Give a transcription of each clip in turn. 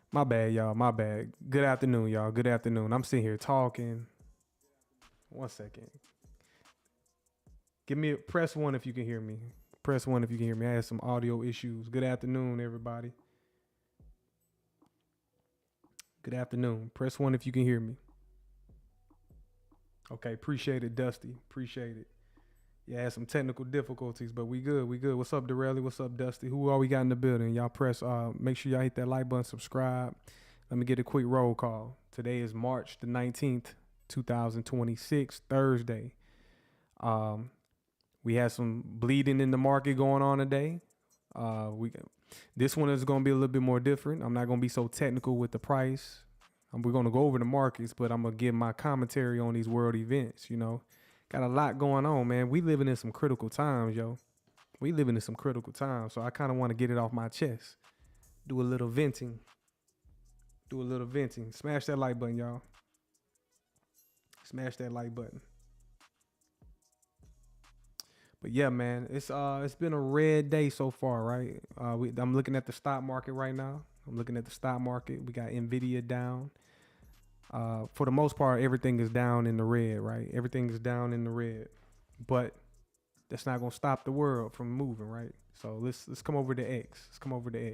My bad, y'all. My bad. Good afternoon, y'all. Good afternoon. I'm sitting here talking. 1 second. Give me press one if you can hear me. Press one if you can hear me. I had some audio issues. Good afternoon, everybody. Good afternoon. Press one if you can hear me. Okay, appreciate it, Dusty. Appreciate it. Yeah, I had some technical difficulties, but we good. We good. What's up, Dorelli? What's up, Dusty? Who all we got in the building? Y'all press. Make sure y'all hit that like button, subscribe. Let me get a quick roll call. Today is March the 19th, 2026, Thursday. We had some bleeding in the market going on today. This one is going to be a little bit more different. I'm not going to be so technical with the price. We're going to go over the markets, but I'm going to give my commentary on these world events, you know. Got a lot going on, man. We living in some critical times, yo. We living in some critical times, so I kind of want to get it off my chest. Do a little venting. Smash that like button, y'all. Smash that like button. But yeah, man, it's been a red day so far, right? I'm looking at the stock market right now. We got Nvidia down. For the most part, everything is down in the red, right? Everything is down in the red, but that's not gonna stop the world from moving, right? So let's come over to X. Let's come over to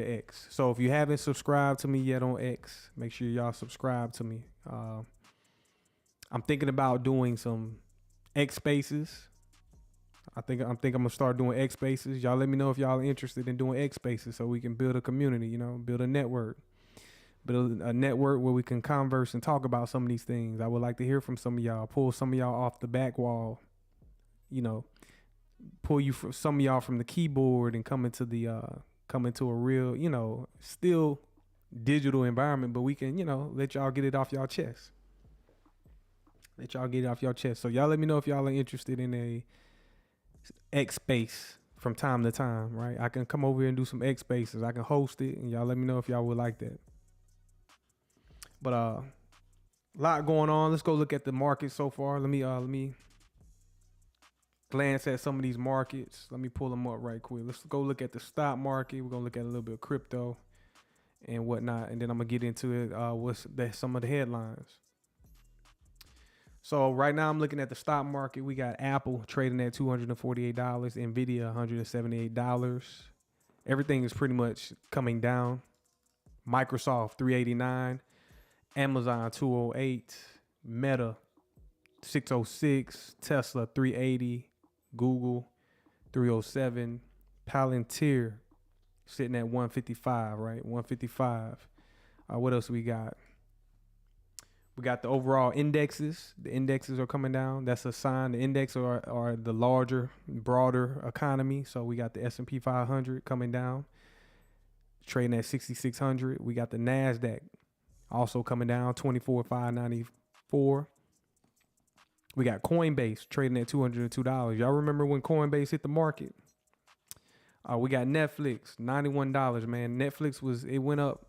X. So if you haven't subscribed to me yet on X, make sure y'all subscribe to me. I'm thinking about doing some X Spaces. I'm gonna start doing X Spaces. Y'all let me know if y'all are interested in doing X Spaces so we can build a community, you know, build a network. Build a network where we can converse and talk about some of these things. I would like to hear from some of y'all. Pull some of y'all off the back wall, you know, some of y'all from the keyboard and come into a real, you know, still digital environment, but we can, you know, let y'all get it off y'all chest. So y'all let me know if y'all are interested in a X space from time to time, right? I can come over here and do some X spaces. I can host it, and y'all let me know if y'all would like that. But a lot going on. Let's go look at the market so far. Let me glance at some of these markets. Let me pull them up right quick. Let's go look at the stock market. We're gonna look at a little bit of crypto and whatnot, and then I'm gonna get into it. Some of the headlines. So right now I'm looking at the stock market. We got Apple trading at $248, Nvidia $178. Everything is pretty much coming down. Microsoft $389. Amazon 208, Meta 606, Tesla 380, Google 307, Palantir sitting at 155, right? 155. What else we got? We got the overall indexes. The indexes are coming down. That's a sign. The index are the larger, broader economy. So we got the S&P 500 coming down, trading at 6,600. We got the NASDAQ also coming down, 24,594. We got Coinbase trading at $202. Y'all remember when Coinbase hit the market? We got Netflix, $91, man. It went up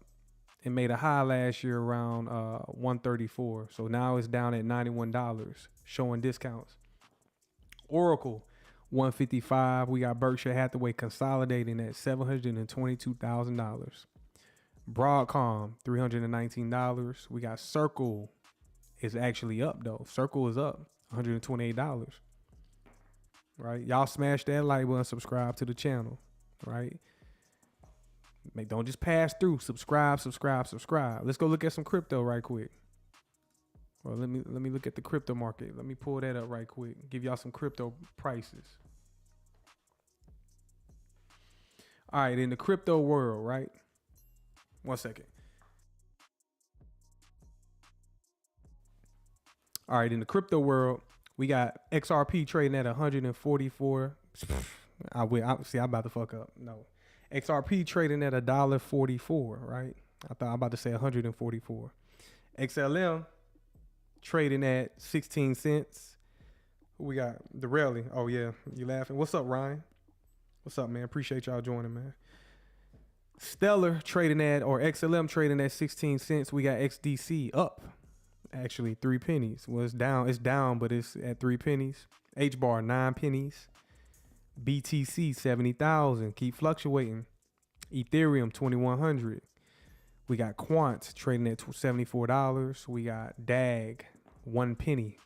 and made a high last year around $134. So now it's down at $91, showing discounts. Oracle, $155. We got Berkshire Hathaway consolidating at $722,000. Broadcom, $319. We got Circle is actually up though. Circle is up $128. Right? Y'all smash that like button, subscribe to the channel. Right? Don't just pass through. Subscribe. Let's go look at some crypto right quick. Well, let me look at the crypto market. Let me pull that up right quick. Give y'all some crypto prices. All right, in the crypto world, right? 1 second. All right, in the crypto world, we got XRP trading at 144. I'm about to fuck up. No. XRP trading at $1.44, right? I thought I was about to say 144. XLM trading at 16 cents. Who we got? The rally. Oh yeah, you laughing? What's up, Ryan? What's up, man? Appreciate y'all joining, man. Stellar trading at, or XLM trading at 16 cents. We got XDC up, actually 3 pennies. Well, it's down, but it's at 3 pennies. HBAR 9 pennies. BTC 70,000, keep fluctuating. Ethereum 2,100. We got Quant trading at $74. We got DAG 1 penny.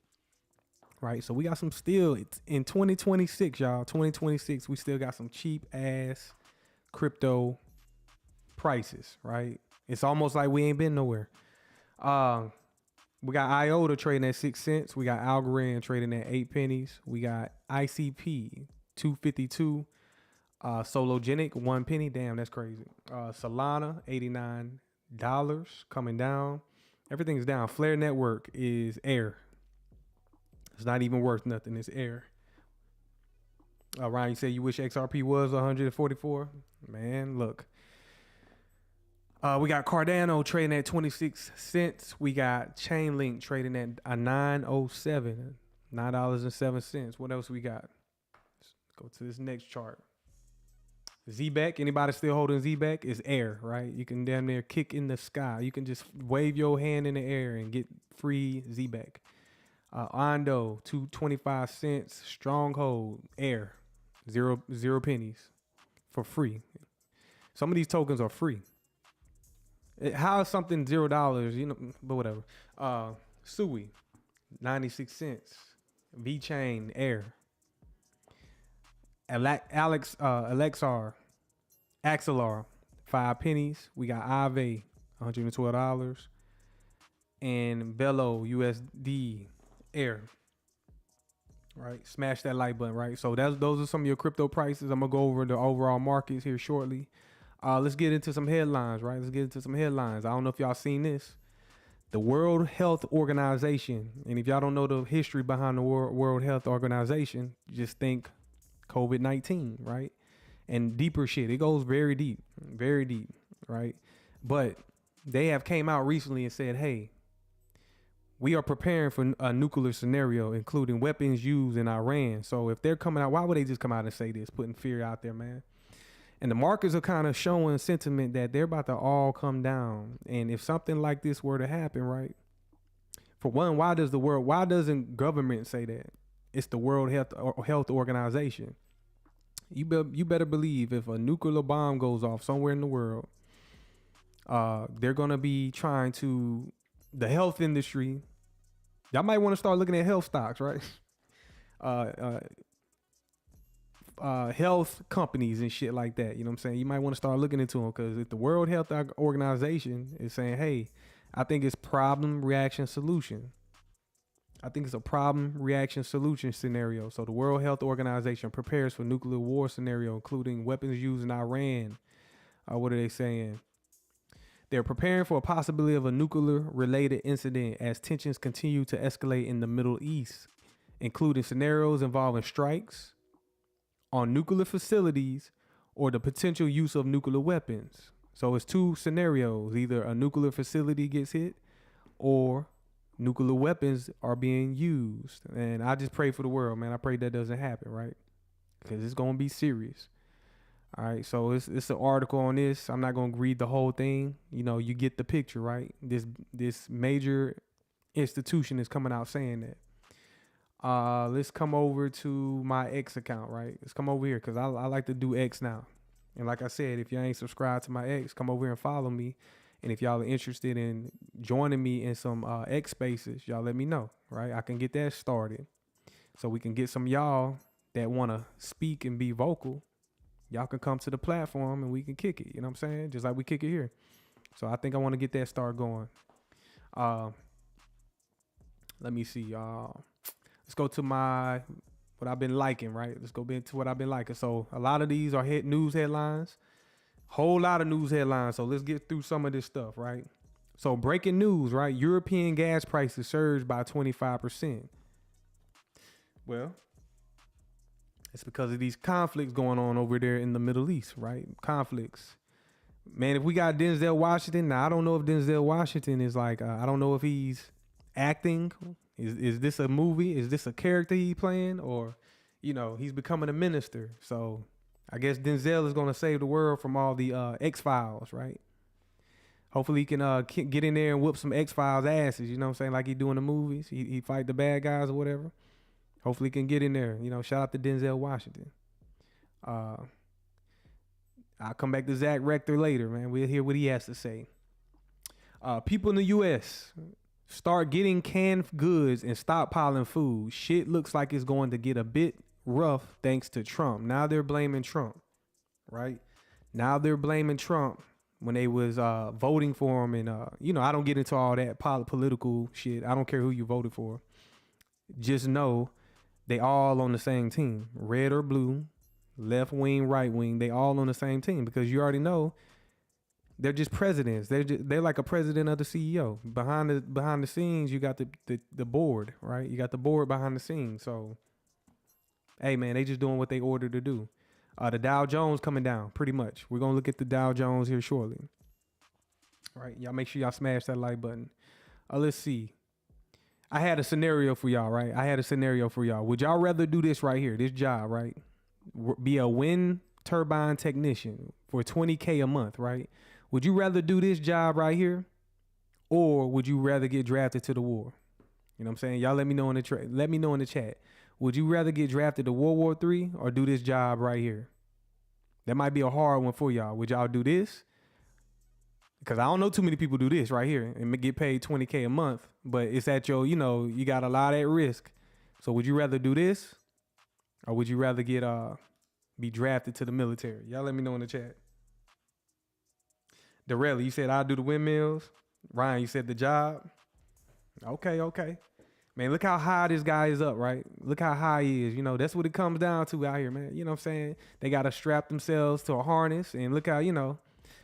Right, so we got some still. It's in 2026, y'all. 2026, we still got some cheap ass crypto prices. Right, it's almost like we ain't been nowhere. We got IOTA trading at 6 cents. We got Algorand trading at 8 pennies. We got ICP 252. Sologenic 1 penny. Damn, that's crazy. Solana $89 coming down. Everything's down. Flare Network is air. It's not even worth nothing. It's air. Ryan, you said you wish XRP was 144. Man, look. We got Cardano trading at 26 cents. We got Chainlink trading at a $9.07. $9.07. What else we got? Go to this next chart. ZBEC, anybody still holding ZBEC? Is air, right? You can damn near kick in the sky. You can just wave your hand in the air and get free ZBEC. Ondo, 2.25 cents. Stronghold, air, zero pennies for free. Some of these tokens are free. How is something $0? You know, but whatever. Sui, 96 cents. VeChain, air. Alexar, Axelar, 5 pennies. We got Aave, $112. And Bello USD, air. Right, smash that like button. Right, so those are some of your crypto prices. I'm gonna go over the overall markets here shortly. Let's get into some headlines. Right, let's get into some headlines. I don't know if y'all seen this. The World Health Organization, and if y'all don't know the history behind the World Health Organization, just think COVID-19, right? And deeper shit. It goes very deep, right? But they have came out recently and said, hey, we are preparing for a nuclear scenario, including weapons used in Iran. So if they're coming out, why would they just come out and say this, putting fear out there, man? And the markets are kind of showing sentiment that they're about to all come down. And if something like this were to happen, right? For one, why doesn't government say that? It's the World Health Organization. You better believe if a nuclear bomb goes off somewhere in the world, they're going to be trying to, the health industry, y'all might want to start looking at health stocks, right? Health companies and shit like that. You know what I'm saying? You might want to start looking into them, because if the World Health Organization is saying, hey, I think it's problem, reaction, solution. I think it's a problem, reaction, solution scenario. So the World Health Organization prepares for nuclear war scenario, including weapons used in Iran. What are they saying? They're preparing for a possibility of a nuclear-related incident as tensions continue to escalate in the Middle East, including scenarios involving strikes on nuclear facilities or the potential use of nuclear weapons. So it's two scenarios. Either a nuclear facility gets hit or nuclear weapons are being used. And I just pray for the world, man. I pray that doesn't happen, right? Because it's going to be serious. All right, so it's an article on this. I'm not going to read the whole thing. You know, you get the picture, right? This major institution is coming out saying that. Let's come over to my X account, right? Let's come over here because I like to do X now. And like I said, if you ain't subscribed to my X, come over here and follow me. And if y'all are interested in joining me in some X spaces, y'all let me know, right? I can get that started so we can get some y'all that want to speak and be vocal. Y'all can come to the platform and we can kick it. You know what I'm saying? Just like we kick it here. So I think I want to get that start going. Let me see. Let's go to what I've been liking, right? Let's go into what I've been liking. So a lot of these are news headlines. Whole lot of news headlines. So let's get through some of this stuff, right? So breaking news, right? European gas prices surged by 25%. Well, it's because of these conflicts going on over there in the Middle East, right? Conflicts. Man, if we got Denzel Washington, now I don't know if Denzel Washington is like, I don't know if he's acting. Is this a movie? Is this a character he playing? Or, you know, he's becoming a minister. So I guess Denzel is going to save the world from all the X-Files, right? Hopefully he can get in there and whoop some X-Files asses, you know what I'm saying? Like he do in the movies. He fight the bad guys or whatever. Hopefully he can get in there. You know, shout out to Denzel Washington. I'll come back to Zach Rector later, man. We'll hear what he has to say. People in the U.S. start getting canned goods and stockpiling food. Shit looks like it's going to get a bit rough thanks to Trump. Now they're blaming Trump, right? Now they're blaming Trump when they was voting for him. And, you know, I don't get into all that political shit. I don't care who you voted for. Just know they all on the same team, red or blue, left wing, right wing. They all on the same team because you already know they're just presidents. They're like a president of the CEO. Behind the scenes, you got the board, right? You got the board behind the scenes. So, hey man, they just doing what they ordered to do. The Dow Jones coming down pretty much. We're gonna look at the Dow Jones here shortly. Right, y'all make sure y'all smash that like button. Let's see. I had a scenario for y'all, right? Would y'all rather do this right here, this job, right? Be a wind turbine technician for $20K a month, right? Would you rather do this job right here, or would you rather get drafted to the war? You know what I'm saying? Y'all let me know in the chat. Would you rather get drafted to World War III or do this job right here? That might be a hard one for y'all. Would y'all do this? Because I don't know too many people do this right here and get paid $20K a month, but it's at your, you know, you got a lot at risk. So would you rather do this, or would you rather be drafted to the military? Y'all let me know in the chat. Darrell, you said I'll do the windmills. Ryan, you said the job. Okay. Man, look how high this guy is up, right? Look how high he is. You know, that's what it comes down to out here, man. You know what I'm saying? They got to strap themselves to a harness, and look how, you know,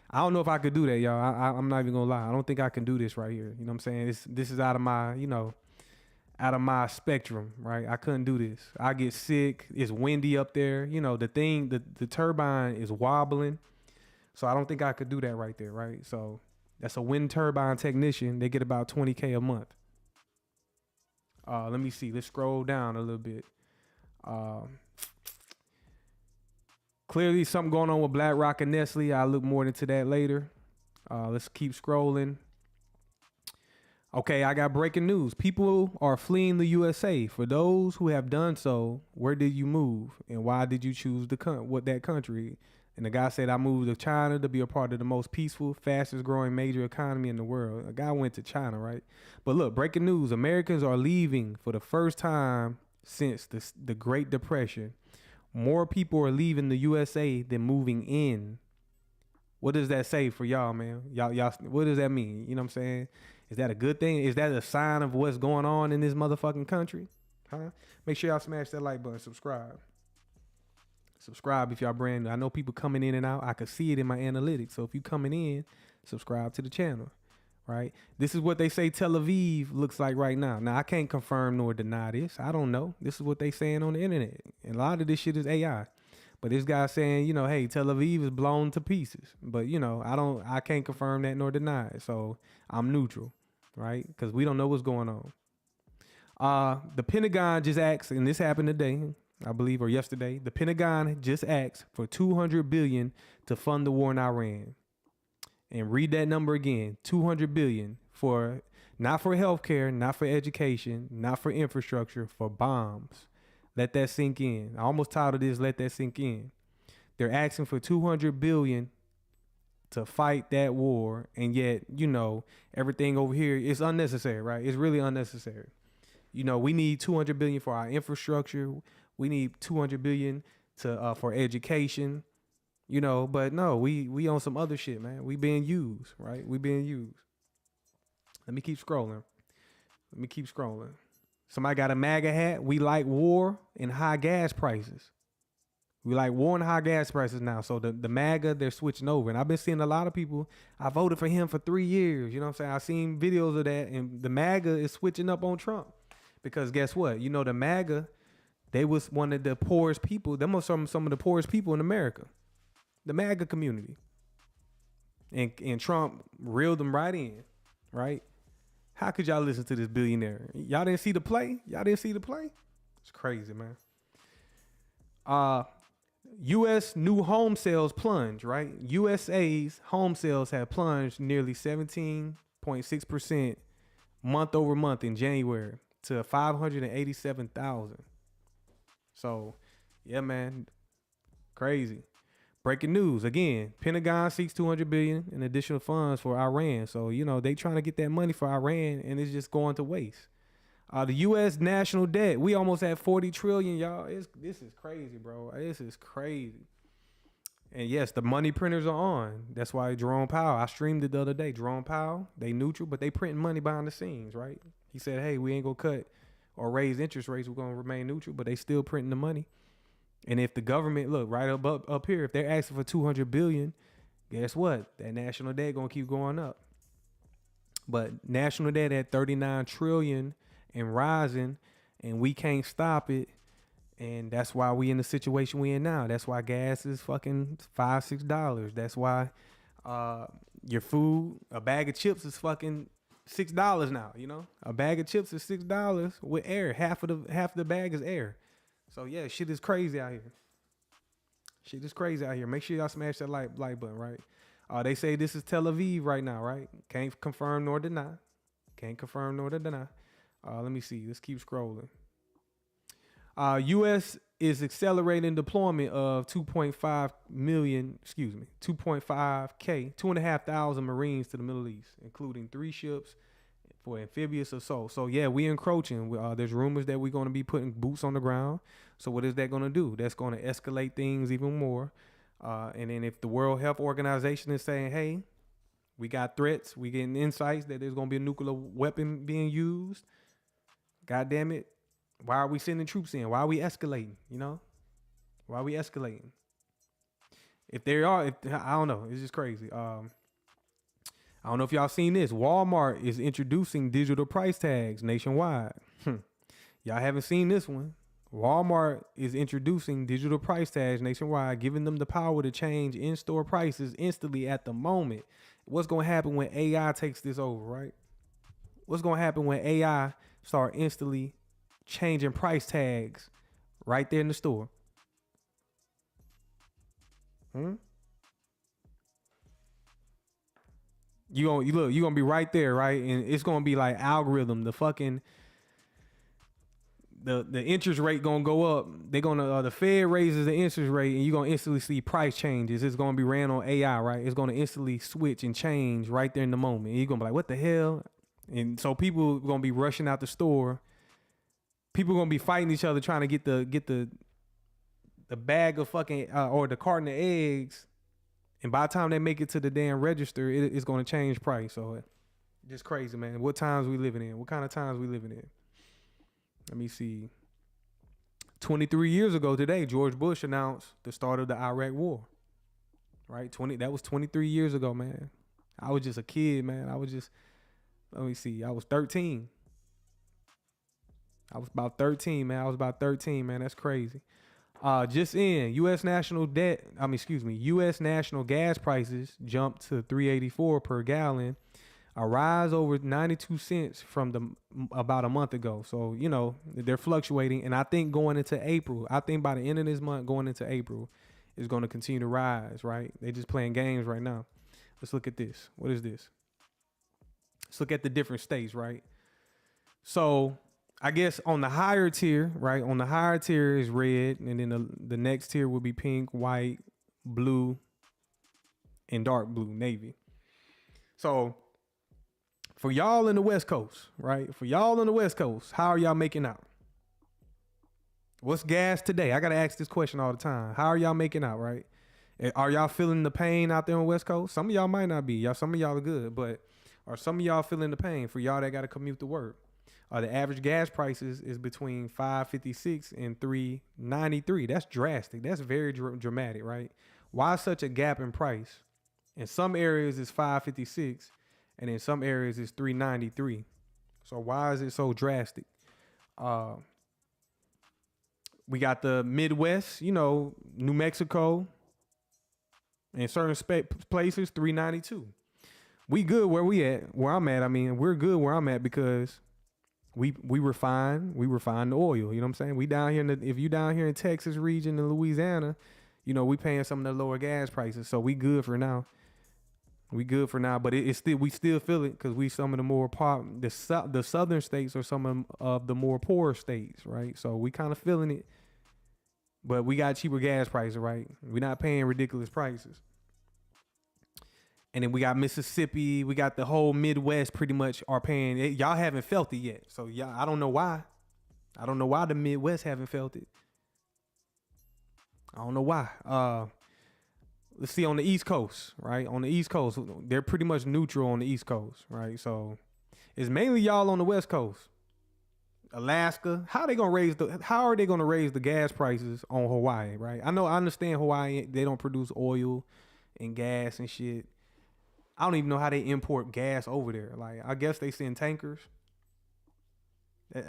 I don't know if I could do that, y'all. I'm not even gonna lie. I don't think I can do this right here. You know what I'm saying? This is out of my, you know, out of my spectrum, right? I couldn't do this. I get sick. It's windy up there. You know, the turbine is wobbling. So I don't think I could do that right there, right? So that's a wind turbine technician. They get about $20K a month. Let me see. Let's scroll down a little bit. Clearly something going on with BlackRock and Nestle. I'll look more into that later. Let's keep scrolling. Okay, I got breaking news. People are fleeing the USA. For those who have done so, where did you move? And why did you choose that country? And the guy said, I moved to China to be a part of the most peaceful, fastest growing major economy in the world. A guy went to China, right? But look, breaking news. Americans are leaving for the first time since the Great Depression. More people are leaving the USA than moving in. What does that say for y'all, man? Y'all, what does that mean? You know what I'm saying? Is that a good thing? Is that a sign of what's going on in this motherfucking country? Huh? Make sure y'all smash that like button, subscribe. Subscribe if y'all brand new. I know people coming in and out. I could see it in my analytics. So if you coming in, subscribe to the channel, right? This is what they say Tel Aviv looks like right now. Now, I can't confirm nor deny this. I don't know. This is what they saying on the internet. And a lot of this shit is AI. But this guy saying, you know, hey, Tel Aviv is blown to pieces. But, you know, I can't confirm that nor deny it. So I'm neutral, right? Because we don't know what's going on. The Pentagon just asked, and this happened today, I believe, or yesterday. The Pentagon just asked for $200 billion to fund the war in Iran. And read that number again, $200 billion for, not for healthcare, not for education, not for infrastructure, for bombs. Let that sink in. I almost titled this, let that sink in. They're asking for $200 billion to fight that war. And yet, you know, everything over here is unnecessary, right? It's really unnecessary. You know, we need $200 billion for our infrastructure. We need $200 billion to for education, you know, but no, we on some other shit, man. We being used, right? We being used. Let me keep scrolling. Somebody got a MAGA hat. We like war and high gas prices. We like war and high gas prices now. So the MAGA, they're switching over. And I've been seeing a lot of people, I voted for him for 3 years. You know what I'm saying? I've seen videos of that. And the MAGA is switching up on Trump. Because guess what? You know, the MAGA, they was one of the poorest people. Them are some of the poorest people in America. The MAGA community. And Trump reeled them right in, right? How could y'all listen to this billionaire? Y'all didn't see the play? It's crazy, man. U.S. new home sales plunge, right? USA's home sales have plunged nearly 17.6% month over month in January to 587,000. So, yeah, man, crazy. Breaking news again. Pentagon seeks $200 billion in additional funds for Iran. So, you know, they trying to get that money for Iran, and it's just going to waste. The U.S. national debt, we almost had 40 trillion, y'all. This is crazy, bro. This is crazy. And yes, the money printers are on. That's why Jerome Powell, I streamed it the other day. Jerome Powell, they neutral, but they printing money behind the scenes, right? He said, hey, we ain't gonna cut or raise interest rates. We're gonna remain neutral, but they still printing the money. And if the government, look, right up here, if they're asking for $200 billion, guess what? That national debt gonna keep going up. But national debt at 39 trillion and rising, and we can't stop it. And that's why we in the situation we in now. That's why gas is fucking $5-6. That's why your food, a bag of chips is fucking $6 now. You know, a bag of chips is $6 with air. Half of the bag is air. So yeah, shit is crazy out here. Make sure y'all smash that like button, right? They say this is Tel Aviv right now, right? Can't confirm nor deny. Let me see. Let's keep scrolling. U.S. is accelerating deployment of 2,500 Marines to the Middle East, including 3 ships for amphibious assault. So yeah, we encroaching. There's rumors that we're going to be putting boots on the ground. So what is that going to do? That's going to escalate things even more. And then if the World Health Organization is saying, hey, we got threats, we getting insights that there's going to be a nuclear weapon being used, God damn it. Why are we sending troops in? Why are we escalating? You know? Why are we escalating? I don't know. It's just crazy. I don't know if y'all seen this. Walmart is introducing digital price tags nationwide. Y'all haven't seen this one. Walmart is introducing digital price tags nationwide, giving them the power to change in-store prices instantly at the moment. What's going to happen when AI takes this over, right? What's going to happen when AI start instantly changing price tags right there in the store? You gonna be right there, right? And it's gonna be like algorithm. The interest rate gonna go up. They're gonna the Fed raises the interest rate, and you're gonna instantly see price changes. It's gonna be ran on AI, right? It's gonna instantly switch and change right there in the moment. And you're gonna be like, what the hell? And so people are gonna be rushing out the store. People are gonna be fighting each other trying to get the bag of fucking or the carton of eggs. And by the time they make it to the damn register, it's gonna change price. So Just crazy, man. What times we living in? What kind of times we living in? Let me see. 23 years ago today, George Bush announced the start of the Iraq War. Right? That was 23 years ago, man. I was just a kid, man. Let me see. I was 13. I was about 13, man. That's crazy. Just in, U.S. national U.S. national gas prices jumped to $3.84 per gallon, a rise over 92 cents from about a month ago. So, they're fluctuating. And I think going into April, by the end of this month, going into April, is going to continue to rise, right? They're just playing games right now. Let's look at this. What is this? Let's look at the different states, right? So I guess on the higher tier, right? On the higher tier is red, and then the next tier will be pink, white, blue, and dark blue, navy. So for y'all in the West Coast, right? How are y'all making out? What's gas today? I got to ask this question all the time. How are y'all making out, right? Are y'all feeling the pain out there on the West Coast? Some of y'all might not be. Some of y'all are good, but are some of y'all feeling the pain? For y'all that got to commute to work, the average gas prices is between $5.56 and $3.93. That's drastic. That's very dramatic, right? Why such a gap in price? In some areas it's $5.56, and in some areas it's $3.93. So why is it so drastic? We got the Midwest, New Mexico, and certain places, $3.92. We good where I'm at. I mean, we're good where I'm at because we refine the oil. You know what I'm saying? We down here if you down here in Texas region and Louisiana, we paying some of the lower gas prices. So we good for now. But we still feel it because we some of the more the southern states are some of the more poor states, right? So we kind of feeling it, but we got cheaper gas prices, right? We're not paying ridiculous prices. And then we got Mississippi, we got the whole Midwest pretty much are paying it. Y'all haven't felt it yet. So I don't know why. I don't know why the Midwest haven't felt it. I don't know why. Let's see on the East Coast, right? On the East Coast, they're pretty much neutral on the East Coast, right? So it's mainly y'all on the West Coast. Alaska, how are they gonna raise the gas prices on Hawaii, right? I understand Hawaii, they don't produce oil and gas and shit. I don't even know how they import gas over there. Like, I guess they send tankers.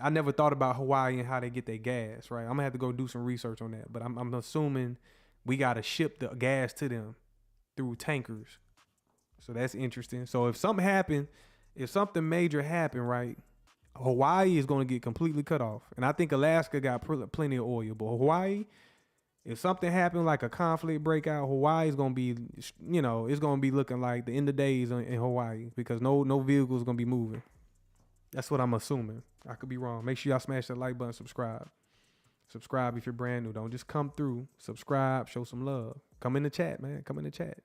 I never thought about Hawaii and how they get their gas, right? I'm gonna have to go do some research on that. But I'm assuming we gotta ship the gas to them through tankers. So that's interesting. So if something major happened, right, Hawaii is gonna get completely cut off. And I think Alaska got plenty of oil, but Hawaii, if something happened like a conflict breakout, Hawaii is gonna be, it's gonna be looking like the end of days in Hawaii because no vehicles gonna be moving. That's what I'm assuming. I could be wrong. Make sure y'all smash that like button, subscribe. Subscribe if you're brand new. Don't just come through. Subscribe, show some love. Come in the chat, man. Come in the chat.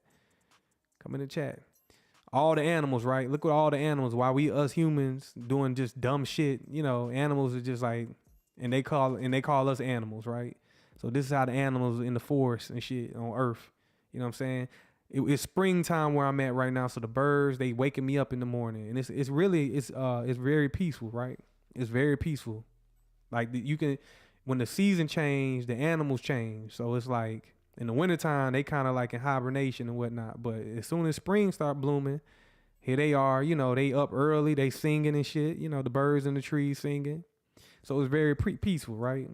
All the animals, right? Look at all the animals. Why we us humans doing just dumb shit, animals are just like, and they call us animals, right? So this is how the animals in the forest and shit on Earth, you know what I'm saying? It's springtime where I'm at right now, so the birds, they waking me up in the morning, and it's very peaceful, right? It's very peaceful. Like when the season change, the animals change. So it's like in the wintertime, they kind of like in hibernation and whatnot. But as soon as spring start blooming, here they are, they up early, they singing and shit, the birds in the trees singing. So it's very peaceful, right?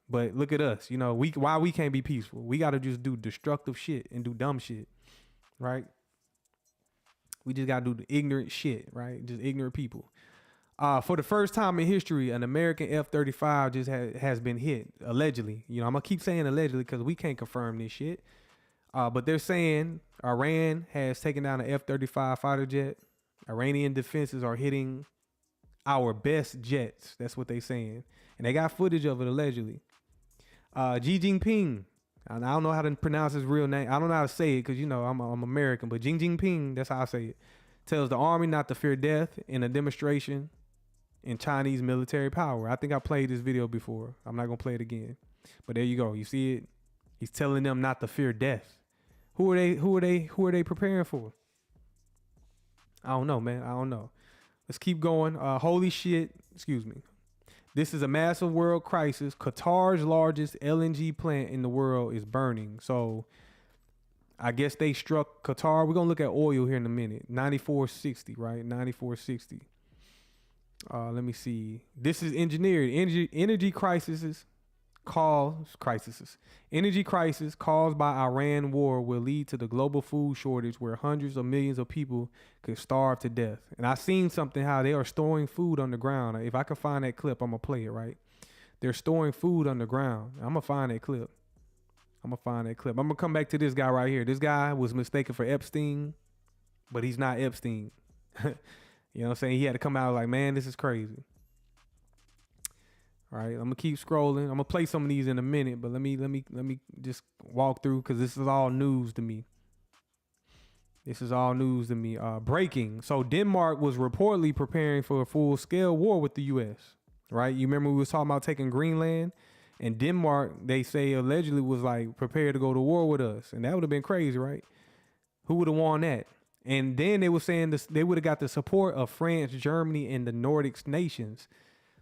But look at us, why we can't be peaceful. We got to just do destructive shit and do dumb shit, right? We just got to do the ignorant shit, right? Just ignorant people. For the first time in history, an American F-35 just has been hit, allegedly. I'm going to keep saying allegedly because we can't confirm this shit. But they're saying Iran has taken down an F-35 fighter jet. Iranian defenses are hitting our best jets. That's what they're saying. And they got footage of it, allegedly. Xi Jinping, I don't know how to pronounce his real name. I don't know how to say it because, I'm American. But Xi Jinping, that's how I say it, tells the army not to fear death in a demonstration in Chinese military power. I think I played this video before. I'm not going to play it again. But there you go. You see it? He's telling them not to fear death. Who are they preparing for? I don't know, man. I don't know. Let's keep going. Holy shit. Excuse me. This is a massive world crisis. Qatar's largest LNG plant in the world is burning. So I guess they struck Qatar. We're going to look at oil here in a minute. 94.60, right? 94.60. Let me see. This is engineered. Energy crises Energy crisis caused by Iran war will lead to the global food shortage where hundreds of millions of people could starve to death. And I seen something how they are storing food underground. If I can find that clip, I'm gonna play it, right? They're storing food underground. I'm gonna find that clip. I'm gonna come back to this guy right here. This guy was mistaken for Epstein, but he's not Epstein. You know what I'm saying? He had to come out like, man, this is crazy. All right, I'm gonna keep scrolling. I'm gonna play some of these in a minute, but let me just walk through because this is all news to me. Breaking. So Denmark was reportedly preparing for a full-scale war with the U.S. Right? You remember we was talking about taking Greenland, and Denmark, they say allegedly was like prepared to go to war with us, and that would have been crazy, right? Who would have won that? And then they were saying this, they would have got the support of France, Germany, and the Nordic nations.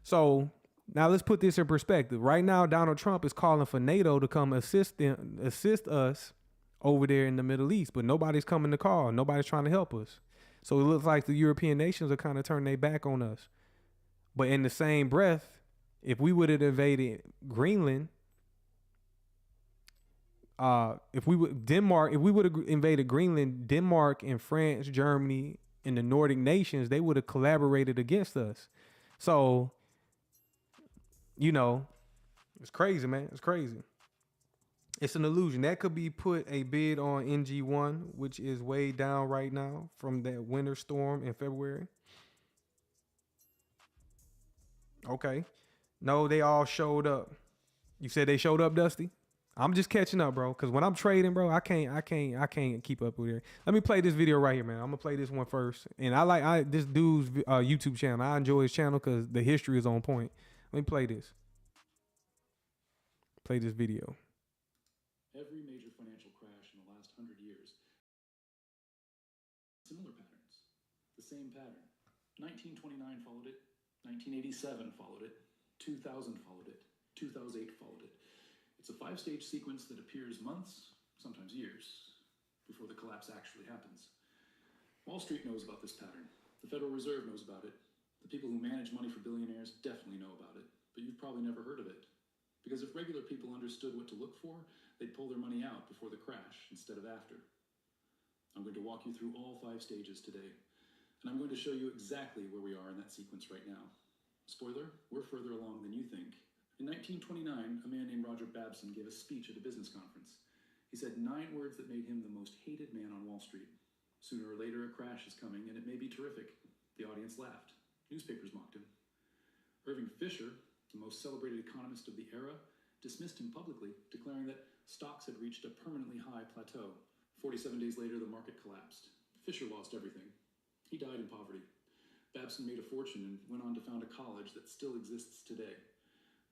So now let's put this in perspective. Right now, Donald Trump is calling for NATO to come assist us over there in the Middle East, but nobody's coming to call. Nobody's trying to help us. So it looks like the European nations are kind of turning their back on us. But in the same breath, if we would have invaded Greenland, if we would have invaded Greenland, Denmark and France, Germany, and the Nordic nations, they would have collaborated against us. So, you know, it's crazy, man. It's crazy. It's an illusion. That could be put a bid on NG1, which is way down right now from that winter storm in February. Okay. No, they all showed up. You said they showed up, Dusty? I'm just catching up, bro. Cause when I'm trading, bro, I can't keep up with it. Let me play this video right here, man. I'm gonna play this one first. And this dude's YouTube channel. I enjoy his channel because the history is on point. Let me play this. Play this video. Every major financial crash in the last 100 years, similar patterns, the same pattern. 1929 followed it, 1987 followed it, 2000 followed it, 2008 followed it. It's a 5-stage sequence that appears months, sometimes years, before the collapse actually happens. Wall Street knows about this pattern. The Federal Reserve knows about it. The people who manage money for billionaires definitely know about it, but you've probably never heard of it. Because if regular people understood what to look for, they'd pull their money out before the crash instead of after. I'm going to walk you through all 5 stages today, and I'm going to show you exactly where we are in that sequence right now. Spoiler, we're further along than you think. In 1929, a man named Roger Babson gave a speech at a business conference. He said 9 words that made him the most hated man on Wall Street. Sooner or later, a crash is coming, and it may be terrific. The audience laughed. Newspapers mocked him. Irving Fisher, the most celebrated economist of the era, dismissed him publicly, declaring that stocks had reached a permanently high plateau. 47 days later, the market collapsed. Fisher lost everything. He died in poverty. Babson made a fortune and went on to found a college that still exists today.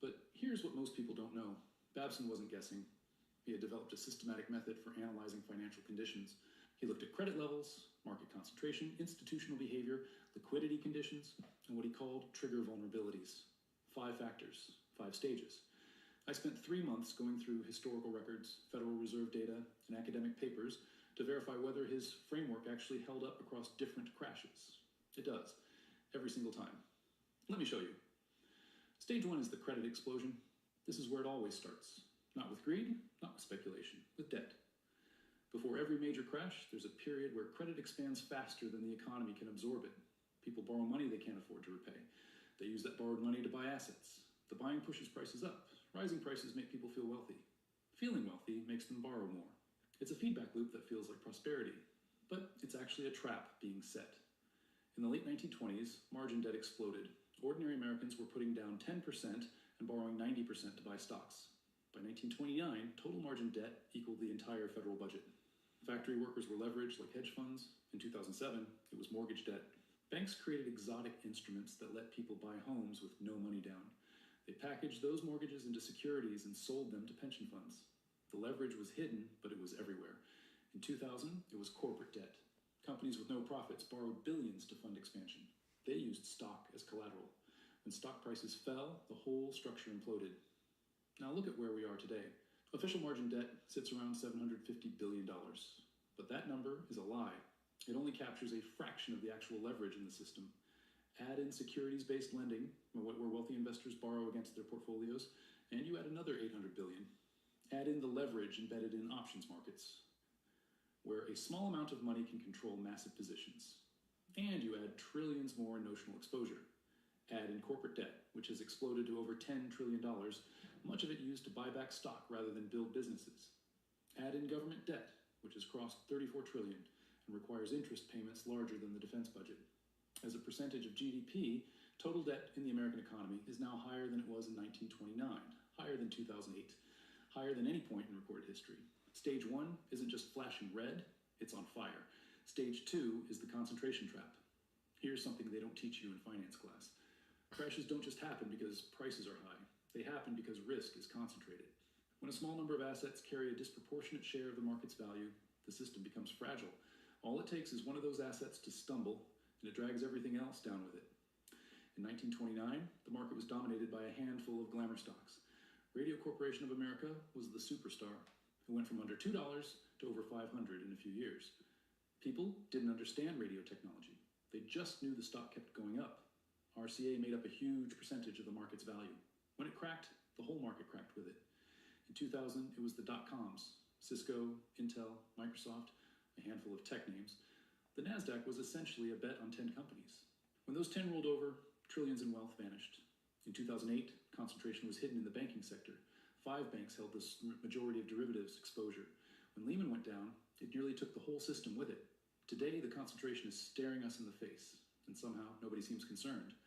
But here's what most people don't know. Babson wasn't guessing. He had developed a systematic method for analyzing financial conditions. He looked at credit levels, market concentration, institutional behavior, liquidity conditions, and what he called trigger vulnerabilities. 5 factors, 5 stages. I spent 3 months going through historical records, Federal Reserve data, and academic papers to verify whether his framework actually held up across different crashes. It does, every single time. Let me show you. Stage 1 is the credit explosion. This is where it always starts. Not with greed, not with speculation, with debt. Before every major crash, there's a period where credit expands faster than the economy can absorb it. People borrow money they can't afford to repay. They use that borrowed money to buy assets. The buying pushes prices up. Rising prices make people feel wealthy. Feeling wealthy makes them borrow more. It's a feedback loop that feels like prosperity, but it's actually a trap being set. In the late 1920s, margin debt exploded. Ordinary Americans were putting down 10% and borrowing 90% to buy stocks. By 1929, total margin debt equaled the entire federal budget. Factory workers were leveraged like hedge funds. In 2007, it was mortgage debt. Banks created exotic instruments that let people buy homes with no money down. They packaged those mortgages into securities and sold them to pension funds. The leverage was hidden, but it was everywhere. In 2000, it was corporate debt. Companies with no profits borrowed billions to fund expansion. They used stock as collateral. When stock prices fell, the whole structure imploded. Now look at where we are today. Official margin debt sits around $750 billion. But that number is a lie. It only captures a fraction of the actual leverage in the system. Add in securities-based lending, where wealthy investors borrow against their portfolios, and you add another $800 billion. Add in the leverage embedded in options markets, where a small amount of money can control massive positions. And you add trillions more in notional exposure. Add in corporate debt, which has exploded to over $10 trillion, much of it used to buy back stock rather than build businesses. Add in government debt, which has crossed $34 trillion and requires interest payments larger than the defense budget. As a percentage of GDP, total debt in the American economy is now higher than it was in 1929, higher than 2008, higher than any point in recorded history. Stage 1 isn't just flashing red, it's on fire. Stage 2 is the concentration trap. Here's something they don't teach you in finance class. Crashes don't just happen because prices are high. They happen because risk is concentrated. When a small number of assets carry a disproportionate share of the market's value, the system becomes fragile. All it takes is one of those assets to stumble, and it drags everything else down with it. In 1929, the market was dominated by a handful of glamour stocks. Radio Corporation of America was the superstar, who went from under $2 to over $500 in a few years. People didn't understand radio technology. They just knew the stock kept going up. RCA made up a huge percentage of the market's value. When it cracked, the whole market cracked with it. In 2000, it was the dot-coms, Cisco, Intel, Microsoft, a handful of tech names. The NASDAQ was essentially a bet on 10 companies. When those 10 rolled over, trillions in wealth vanished. In 2008, concentration was hidden in the banking sector. 5 banks held the majority of derivatives exposure. When Lehman went down, it nearly took the whole system with it. Today, the concentration is staring us in the face, and somehow nobody seems concerned.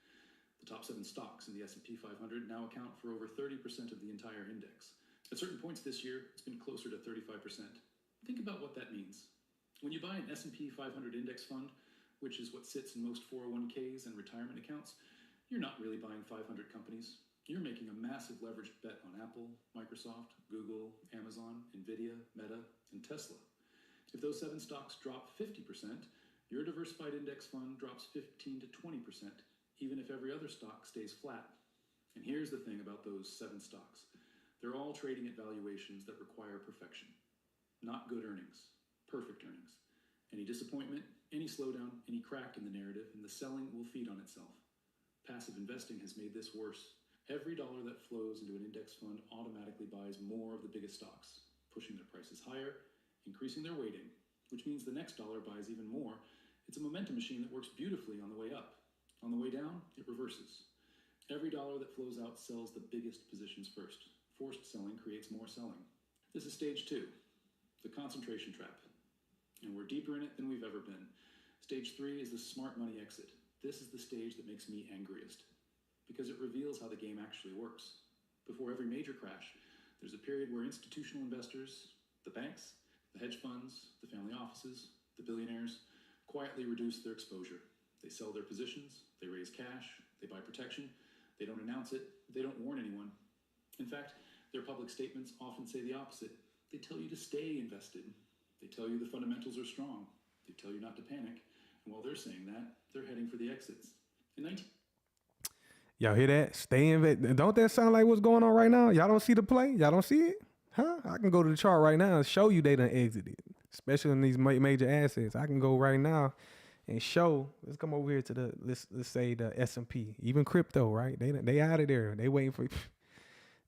The top 7 stocks in the S&P 500 now account for over 30% of the entire index. At certain points this year, it's been closer to 35%. Think about what that means. When you buy an S&P 500 index fund, which is what sits in most 401ks and retirement accounts, you're not really buying 500 companies. You're making a massive leveraged bet on Apple, Microsoft, Google, Amazon, Nvidia, Meta, and Tesla. If those 7 stocks drop 50%, your diversified index fund drops 15 to 20%, even if every other stock stays flat. And here's the thing about those 7 stocks. They're all trading at valuations that require perfection. Not good earnings, perfect earnings. Any disappointment, any slowdown, any crack in the narrative, and the selling will feed on itself. Passive investing has made this worse. Every dollar that flows into an index fund automatically buys more of the biggest stocks, pushing their prices higher, increasing their weighting, which means the next dollar buys even more. It's a momentum machine that works beautifully on the way up. On the way down, it reverses. Every dollar that flows out sells the biggest positions first. Forced selling creates more selling. This is stage 2, the concentration trap. And we're deeper in it than we've ever been. Stage 3 is the smart money exit. This is the stage that makes me angriest, because it reveals how the game actually works. Before every major crash, there's a period where institutional investors, the banks, the hedge funds, the family offices, the billionaires, quietly reduce their exposure. They sell their positions, they raise cash, they buy protection, they don't announce it, they don't warn anyone. In fact, their public statements often say the opposite. They tell you to stay invested. They tell you the fundamentals are strong. They tell you not to panic. And while they're saying that, they're heading for the exits. Y'all hear that? Stay invested. Don't that sound like what's going on right now? Y'all don't see the play? Y'all don't see it? Huh? I can go to the chart right now and show you they done exited, especially in these major assets. I can go right now and show. Let's come over here to the let's say the S&P, even crypto, right? They out of there. They waiting for.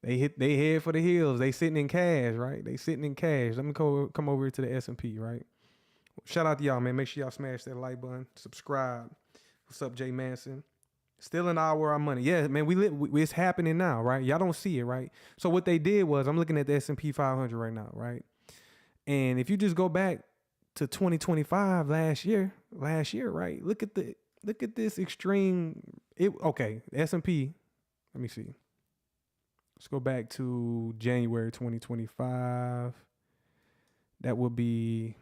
They head for the hills. They sitting in cash, right? They sitting in cash. Let me come over here to the S&P, right? Shout out to y'all, man. Make sure y'all smash that like button, subscribe. What's up, Jay Manson? Still an hour our money. Yeah, man, it's happening now, right? Y'all don't see it, right? So what they did was, I'm looking at the S&P 500 right now, right? And if you just go back to 2025, last year, right? Look at this extreme. Okay, S&P. Let me see. Let's go back to January 2025. That would be.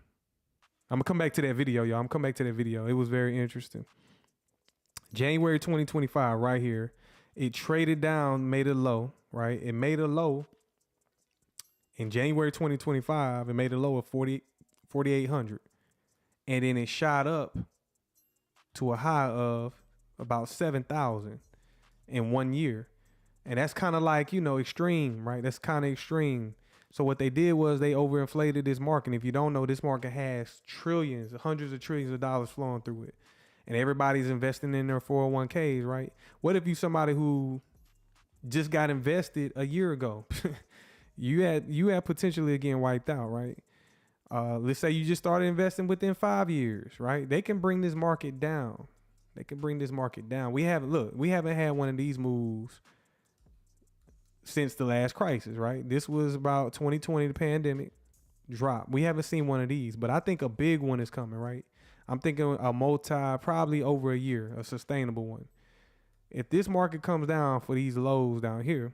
I'm gonna come back to that video, y'all. It was very interesting. January 2025, right here. It traded down, made a low, right? It made a low in January 2025. It made a low of 4,800. And then it shot up to a high of about 7,000 in 1 year. And that's kind of like, extreme, right? That's kind of extreme. So what they did was they overinflated this market. If you don't know, this market has trillions, hundreds of trillions of dollars flowing through it. And everybody's investing in their 401ks, right? What if you somebody who just got invested a year ago? you had potentially getting wiped out, right? Let's say you just started investing within 5 years, right? They can bring this market down. They can bring this market down. We haven't had one of these moves since the last crisis, right? This was about 2020, the pandemic drop. We haven't seen one of these, but I think a big one is coming, right? I'm thinking probably over a year, a sustainable one. If this market comes down for these lows down here,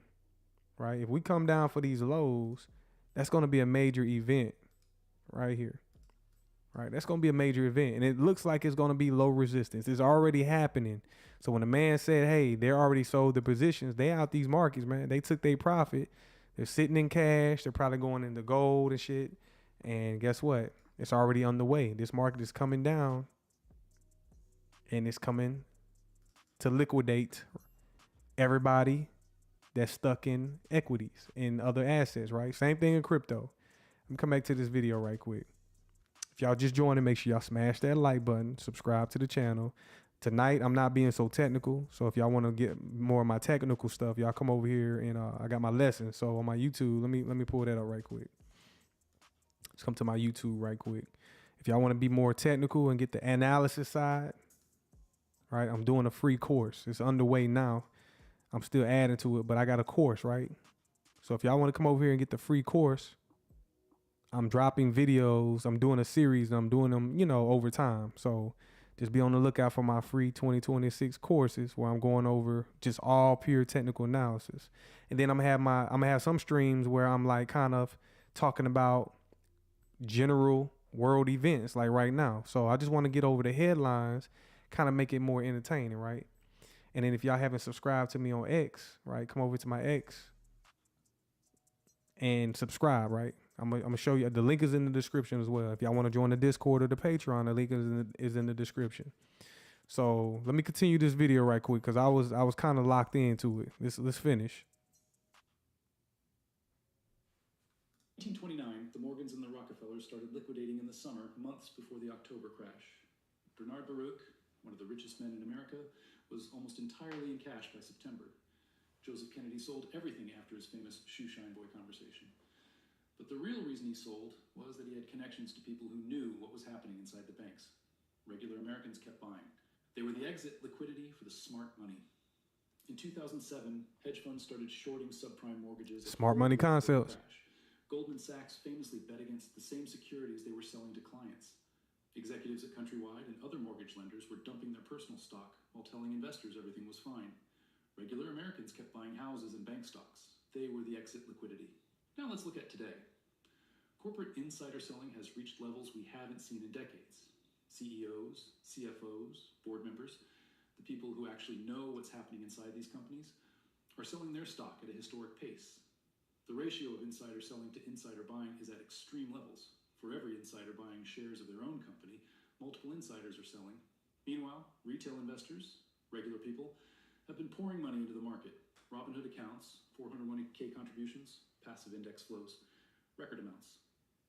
right? If we come down for these lows, that's going to be a major event right here, right? That's going to be a major event. And it looks like it's going to be low resistance. It's already happening. So when the man said, hey, they're already sold the positions, they out these markets, man. They took their profit. They're sitting in cash. They're probably going into gold and shit. And guess what? It's already on the way. This market is coming down, and it's coming to liquidate everybody that's stuck in equities and other assets, right? Same thing in crypto. Let me come back to this video right quick. If y'all just joining, make sure y'all smash that like button, subscribe to the channel. Tonight, I'm not being so technical. So if y'all want to get more of my technical stuff, y'all come over here and I got my lesson. So on my YouTube, let me pull that up right quick. Let's come to my YouTube right quick. If y'all want to be more technical and get the analysis side, right? I'm doing a free course. It's underway now. I'm still adding to it, but I got a course, right? So if y'all want to come over here and get the free course, I'm dropping videos. I'm doing a series. And I'm doing them, over time. So just be on the lookout for my free 2026 courses where I'm going over just all pure technical analysis. And then I'm gonna have some streams where I'm like kind of talking about general world events like right now. So I just want to get over the headlines, kind of make it more entertaining, right? And then if y'all haven't subscribed to me on X, right, come over to my X and subscribe, right? I'm gonna show you. The link is in the description as well. If y'all want to join the Discord or the Patreon, the link is in the description. So let me continue this video right quick because I was kind of locked into it. Let's finish. 1929, the Morgans and the Rockefellers started liquidating in the summer, months before the October crash. Bernard Baruch, one of the richest men in America, was almost entirely in cash by September. Joseph Kennedy sold everything after his famous shoeshine boy conversation. But the real reason he sold was that he had connections to people who knew what was happening inside the banks. Regular Americans kept buying. They were the exit liquidity for the smart money. In 2007, hedge funds started shorting subprime mortgages. Smart money concepts. Goldman Sachs famously bet against the same securities they were selling to clients. Executives at Countrywide and other mortgage lenders were dumping their personal stock while telling investors everything was fine. Regular Americans kept buying houses and bank stocks. They were the exit liquidity. Now let's look at today. Corporate insider selling has reached levels we haven't seen in decades. CEOs, CFOs, board members, the people who actually know what's happening inside these companies, are selling their stock at a historic pace. The ratio of insider selling to insider buying is at extreme levels. For every insider buying shares of their own company, multiple insiders are selling. Meanwhile, retail investors, regular people, have been pouring money into the market. Robinhood accounts, 401k contributions, passive index flows, record amounts.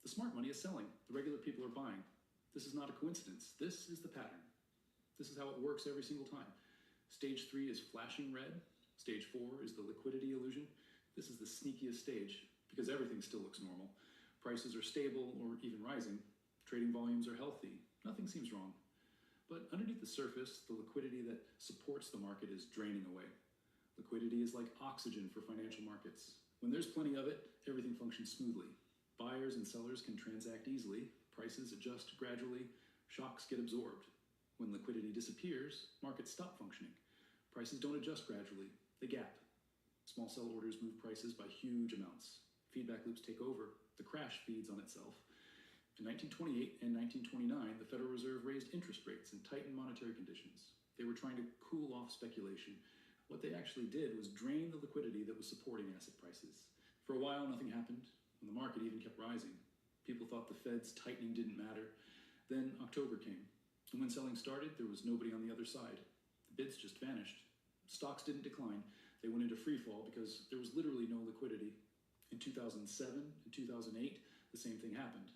The smart money is selling. The regular people are buying. This is not a coincidence. This is the pattern. This is how it works every single time. Stage 3 is flashing red. Stage 4 is the liquidity illusion. This is the sneakiest stage because everything still looks normal. Prices are stable or even rising. Trading volumes are healthy. Nothing seems wrong. But underneath the surface, the liquidity that supports the market is draining away. Liquidity is like oxygen for financial markets. When there's plenty of it, everything functions smoothly. Buyers and sellers can transact easily. Prices adjust gradually. Shocks get absorbed. When liquidity disappears, markets stop functioning. Prices don't adjust gradually. They gap. Small sell orders move prices by huge amounts. Feedback loops take over. The crash feeds on itself. In 1928 and 1929, the Federal Reserve raised interest rates and tightened monetary conditions. They were trying to cool off speculation. What they actually did was drain the liquidity that was supporting asset prices. For a while, nothing happened, and the market even kept rising. People thought the Fed's tightening didn't matter. Then October came, and when selling started, there was nobody on the other side. Bids just vanished. Stocks didn't decline. They went into free fall because there was literally no liquidity. In 2007 and 2008, the same thing happened.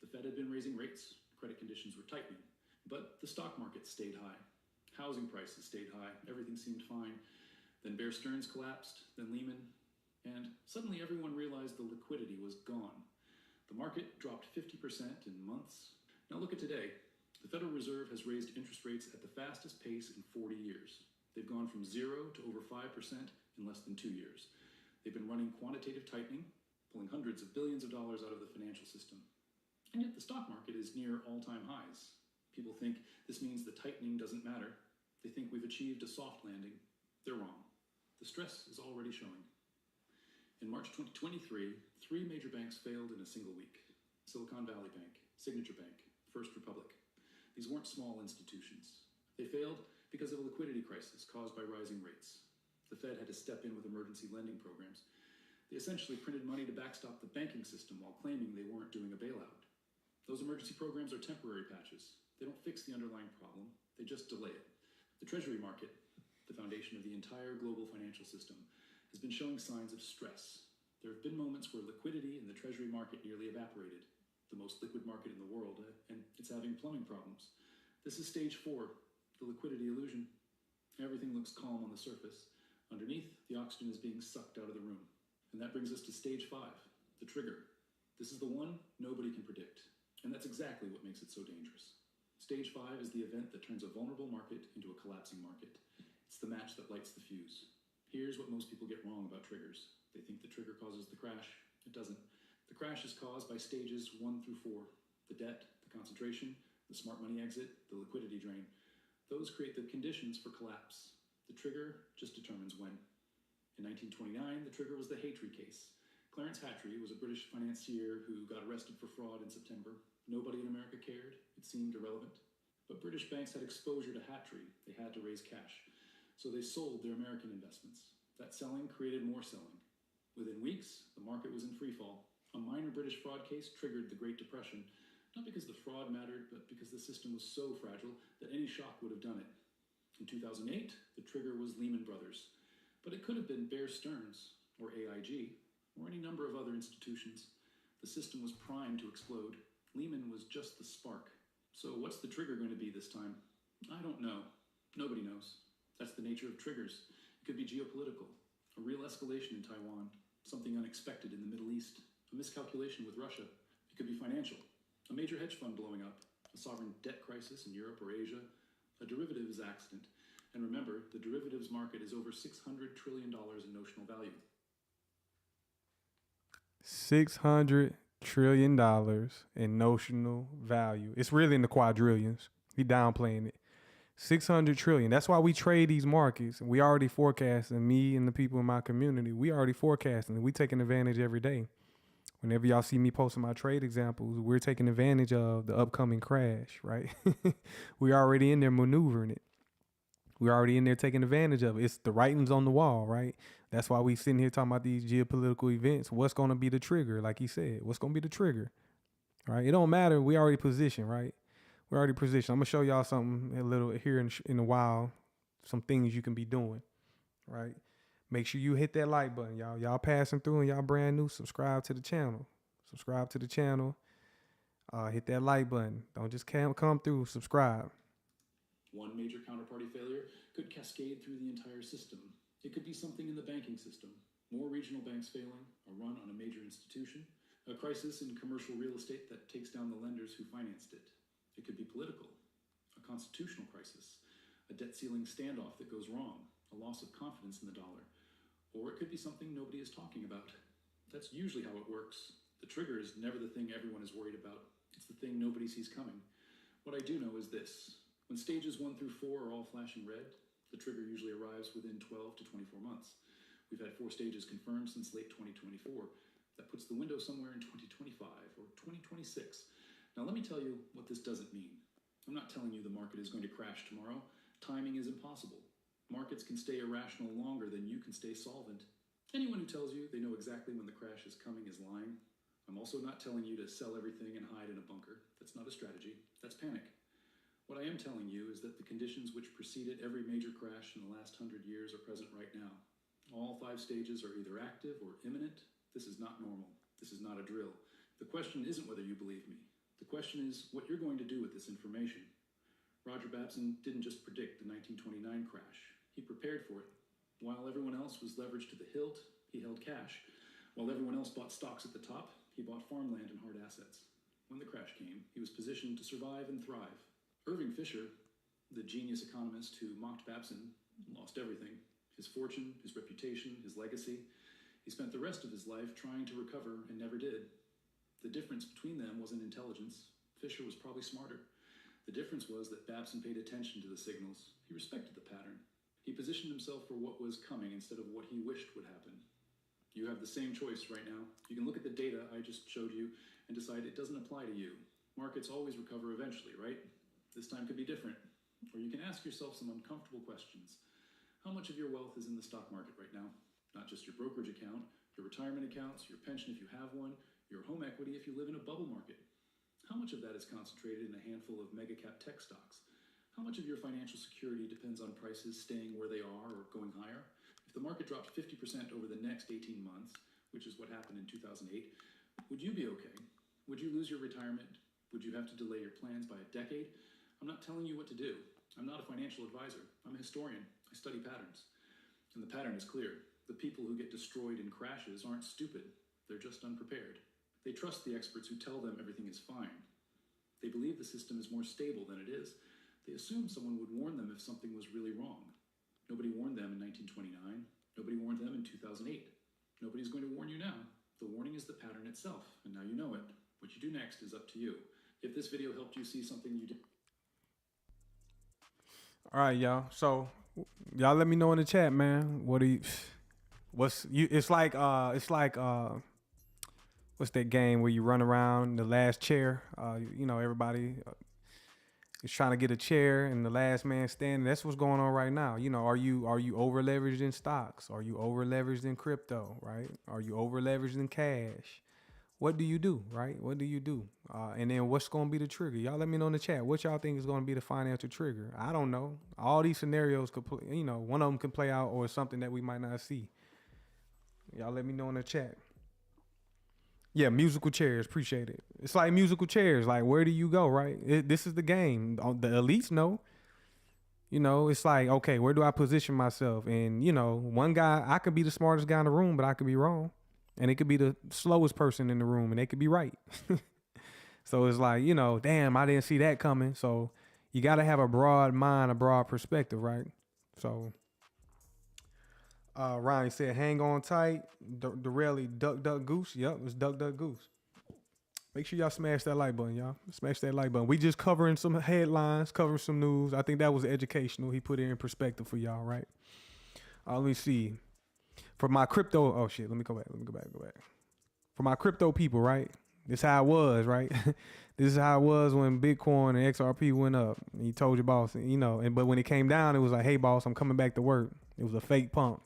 The Fed had been raising rates, credit conditions were tightening, but the stock market stayed high. Housing prices stayed high, everything seemed fine. Then Bear Stearns collapsed, then Lehman, and suddenly everyone realized the liquidity was gone. The market dropped 50% in months. Now look at today. The Federal Reserve has raised interest rates at the fastest pace in 40 years. They've gone from 0 to over 5% in less than 2 years. They've been running quantitative tightening, pulling hundreds of billions of dollars out of the financial system. And yet the stock market is near all-time highs. People think this means the tightening doesn't matter. They think we've achieved a soft landing. They're wrong. The stress is already showing. In March 2023, 3 major banks failed in a single week. Silicon Valley Bank, Signature Bank, First Republic. These weren't small institutions. They failed because of a liquidity crisis caused by rising rates. The Fed had to step in with emergency lending programs. They essentially printed money to backstop the banking system while claiming they weren't doing a bailout. Those emergency programs are temporary patches. They don't fix the underlying problem, they just delay it. The Treasury market, the foundation of the entire global financial system, has been showing signs of stress. There have been moments where liquidity in the Treasury market nearly evaporated, the most liquid market in the world, and it's having plumbing problems. This is stage 4, the liquidity illusion. Everything looks calm on the surface. Underneath, the oxygen is being sucked out of the room. And that brings us to stage 5, the trigger. This is the one nobody can predict. And that's exactly what makes it so dangerous. Stage 5 is the event that turns a vulnerable market into a collapsing market. It's the match that lights the fuse. Here's what most people get wrong about triggers. They think the trigger causes the crash. It doesn't. The crash is caused by stages 1 through 4. The debt, the concentration, the smart money exit, the liquidity drain. Those create the conditions for collapse. The trigger just determines when. In 1929, the trigger was the Hatry case. Clarence Hatry was a British financier who got arrested for fraud in September. Nobody in America cared. It seemed irrelevant. But British banks had exposure to Hatry. They had to raise cash. So they sold their American investments. That selling created more selling. Within weeks, the market was in free fall. A minor British fraud case triggered the Great Depression, not because the fraud mattered, but because the system was so fragile that any shock would have done it. In 2008, the trigger was Lehman Brothers, but it could have been Bear Stearns, or AIG, or any number of other institutions. The system was primed to explode. Lehman was just the spark. So what's the trigger going to be this time? I don't know. Nobody knows. That's the nature of triggers. It could be geopolitical, a real escalation in Taiwan, something unexpected in the Middle East, a miscalculation with Russia. It could be financial, a major hedge fund blowing up, a sovereign debt crisis in Europe or Asia, a derivatives accident. And remember, the derivatives market is over $600 trillion in notional value. $600 trillion in notional value. It's really in the quadrillions. He downplaying it. 600 trillion. That's why we trade these markets. We already forecasting, me and the people in my community, we already forecasting. We taking advantage every day. Whenever y'all see me posting my trade examples, we're taking advantage of the upcoming crash, right? We already in there maneuvering it. We're already in there taking advantage of it. It's the writings on the wall, right? That's why we sitting here talking about these geopolitical events. What's going to be the trigger? Like he said, what's going to be the trigger? Right? It don't matter. We already positioned, right? We're already positioned. I'm going to show y'all something a little here in a while, some things you can be doing, right? Make sure you hit that like button, y'all. Y'all passing through and y'all brand new, subscribe to the channel. Subscribe to the channel. Hit that like button. Don't just come through, subscribe. One major counterparty failure could cascade through the entire system. It could be something in the banking system, more regional banks failing, a run on a major institution, a crisis in commercial real estate that takes down the lenders who financed it. It could be political, a constitutional crisis, a debt ceiling standoff that goes wrong, a loss of confidence in the dollar. Or it could be something nobody is talking about. That's usually how it works. The trigger is never the thing everyone is worried about. It's the thing nobody sees coming. What I do know is this. When stages 1 through 4 are all flashing red, the trigger usually arrives within 12 to 24 months. We've had 4 stages confirmed since late 2024. That puts the window somewhere in 2025 or 2026. Now let me tell you what this doesn't mean. I'm not telling you the market is going to crash tomorrow. Timing is impossible. Markets can stay irrational longer than you can stay solvent. Anyone who tells you they know exactly when the crash is coming is lying. I'm also not telling you to sell everything and hide in a bunker. That's not a strategy. That's panic. What I am telling you is that the conditions which preceded every major crash in the last 100 years are present right now. All 5 stages are either active or imminent. This is not normal. This is not a drill. The question isn't whether you believe me. The question is what you're going to do with this information. Roger Babson didn't just predict the 1929 crash. He prepared for it. While everyone else was leveraged to the hilt, he held cash. While everyone else bought stocks at the top, he bought farmland and hard assets. When the crash came, he was positioned to survive and thrive. Irving Fisher, the genius economist who mocked Babson, lost everything. His fortune, his reputation, his legacy. He spent the rest of his life trying to recover and never did. The difference between them wasn't intelligence. Fisher was probably smarter. The difference was that Babson paid attention to the signals. He respected the pattern. He positioned himself for what was coming instead of what he wished would happen. You have the same choice right now. You can look at the data I just showed you and decide it doesn't apply to you. Markets always recover eventually, right? This time could be different. Or you can ask yourself some uncomfortable questions. How much of your wealth is in the stock market right now? Not just your brokerage account, your retirement accounts, your pension if you have one, your home equity if you live in a bubble market. How much of that is concentrated in a handful of mega cap tech stocks? How much of your financial security depends on prices staying where they are or going higher? If the market dropped 50% over the next 18 months, which is what happened in 2008, would you be okay? Would you lose your retirement? Would you have to delay your plans by a decade? I'm not telling you what to do. I'm not a financial advisor. I'm a historian. I study patterns. And the pattern is clear. The people who get destroyed in crashes aren't stupid. They're just unprepared. They trust the experts who tell them everything is fine. They believe the system is more stable than it is. They assume someone would warn them if something was really wrong. Nobody warned them in 1929. Nobody warned them in 2008. Nobody's going to warn you now. The warning is the pattern itself, and now you know it. What you do next is up to you. If this video helped you see something you did. All right, y'all. So y'all let me know in the chat, man. What's it's like what's that game where you run around the last chair? Everybody is trying to get a chair and the last man standing. That's what's going on right now. Are you over leveraged in stocks? Are you over leveraged in crypto, right? Are you over leveraged in cash? What do you do, right? What do you do? And then what's going to be the trigger? Y'all let me know in the chat. What y'all think is going to be the financial trigger? I don't know. All these scenarios could play, one of them can play out or something that we might not see. Y'all let me know in the chat. Yeah, musical chairs. Appreciate it. It's like musical chairs. Like, where do you go, right? This is the game. The elites know. It's like, okay, where do I position myself? And, one guy, I could be the smartest guy in the room, but I could be wrong. And it could be the slowest person in the room and they could be right. So it's like, damn, I didn't see that coming. So you got to have a broad mind, a broad perspective, right? So Ryan said, hang on tight. Dorelli, duck, duck, goose. Yep, it's duck, duck, goose. Make sure y'all smash that like button, y'all. Smash that like button. We just covering some headlines, covering some news. I think that was educational. He put it in perspective for y'all, right? Let me see. For my crypto, oh shit, let me go back. For my crypto people, right? This how it was, right? This is how it was when Bitcoin and XRP went up. And he told your boss, but when it came down, it was like, hey boss, I'm coming back to work. It was a fake pump.